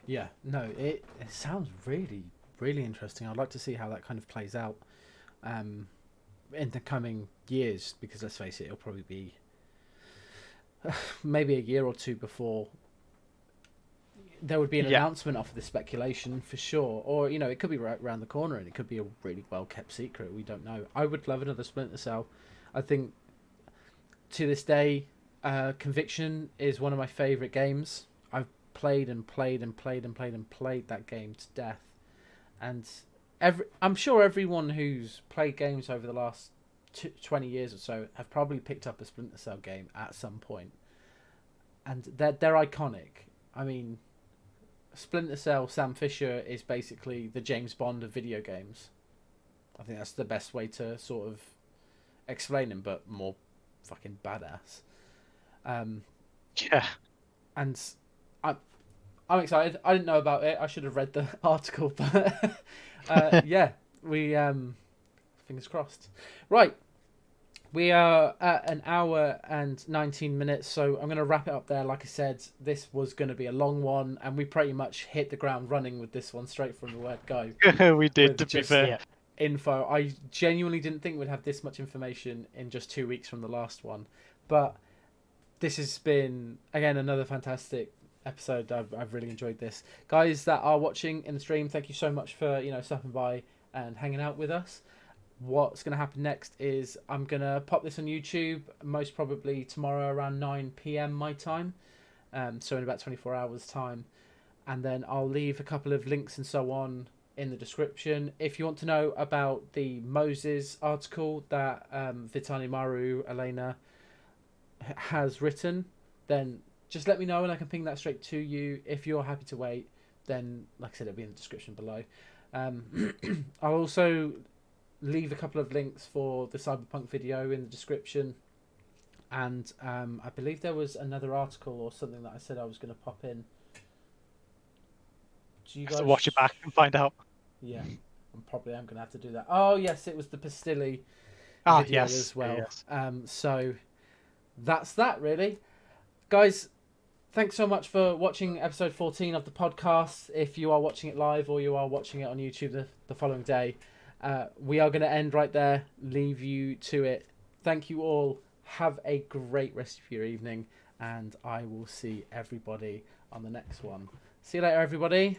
Yeah, no, it sounds really, really interesting. I'd like to see how that kind of plays out in the coming years, because let's face it, it'll probably be maybe a year or two before there would be an announcement off of the speculation for sure. Or, it could be right around the corner and it could be a really well kept secret. We don't know. I would love another Splinter Cell. I think to this day, Conviction is one of my favourite games. I've played that game to death. And I'm sure everyone who's played games over the last 20 years or so have probably picked up a Splinter Cell game at some point. And they're iconic. I mean, Splinter Cell, Sam Fisher is basically the James Bond of video games. I think that's the best way to sort of explain him, but more fucking badass. Yeah. And I'm excited. I didn't know about it. I should have read the article, but yeah, we fingers crossed. Right. We are at an hour and 19 minutes, so I'm going to wrap it up there. Like I said, this was going to be a long one, and we pretty much hit the ground running with this one straight from the word go. We did, to be fair. Yeah. info. I genuinely didn't think we'd have this much information in just 2 weeks from the last one, but this has been again another fantastic episode. I've really enjoyed this. Guys that are watching in the stream, thank you so much for stopping by and hanging out with us. What's going to happen next is I'm going to pop this on YouTube most probably tomorrow around 9 p.m. my time, so in about 24 hours time, and then I'll leave a couple of links and so on in the description. If you want to know about the Moses article that Vitani Maru Elena has written, then just let me know and I can ping that straight to you. If you're happy to wait, then like I said, it'll be in the description below. I'll also leave a couple of links for the Cyberpunk video in the description, and I believe there was another article or something that I said I was going to pop in. Do you guys So watch it back and find out. Yeah, I'm going to have to do that. Oh yes, it was the Pestily video yes, as well. yes. So that's that really, guys. Thanks so much for watching episode 14 of the podcast. If you are watching it live or you are watching it on YouTube the following day, we are going to end right there, leave you to it. Thank you all. Have a great rest of your evening, and I will see everybody on the next one. See you later, everybody.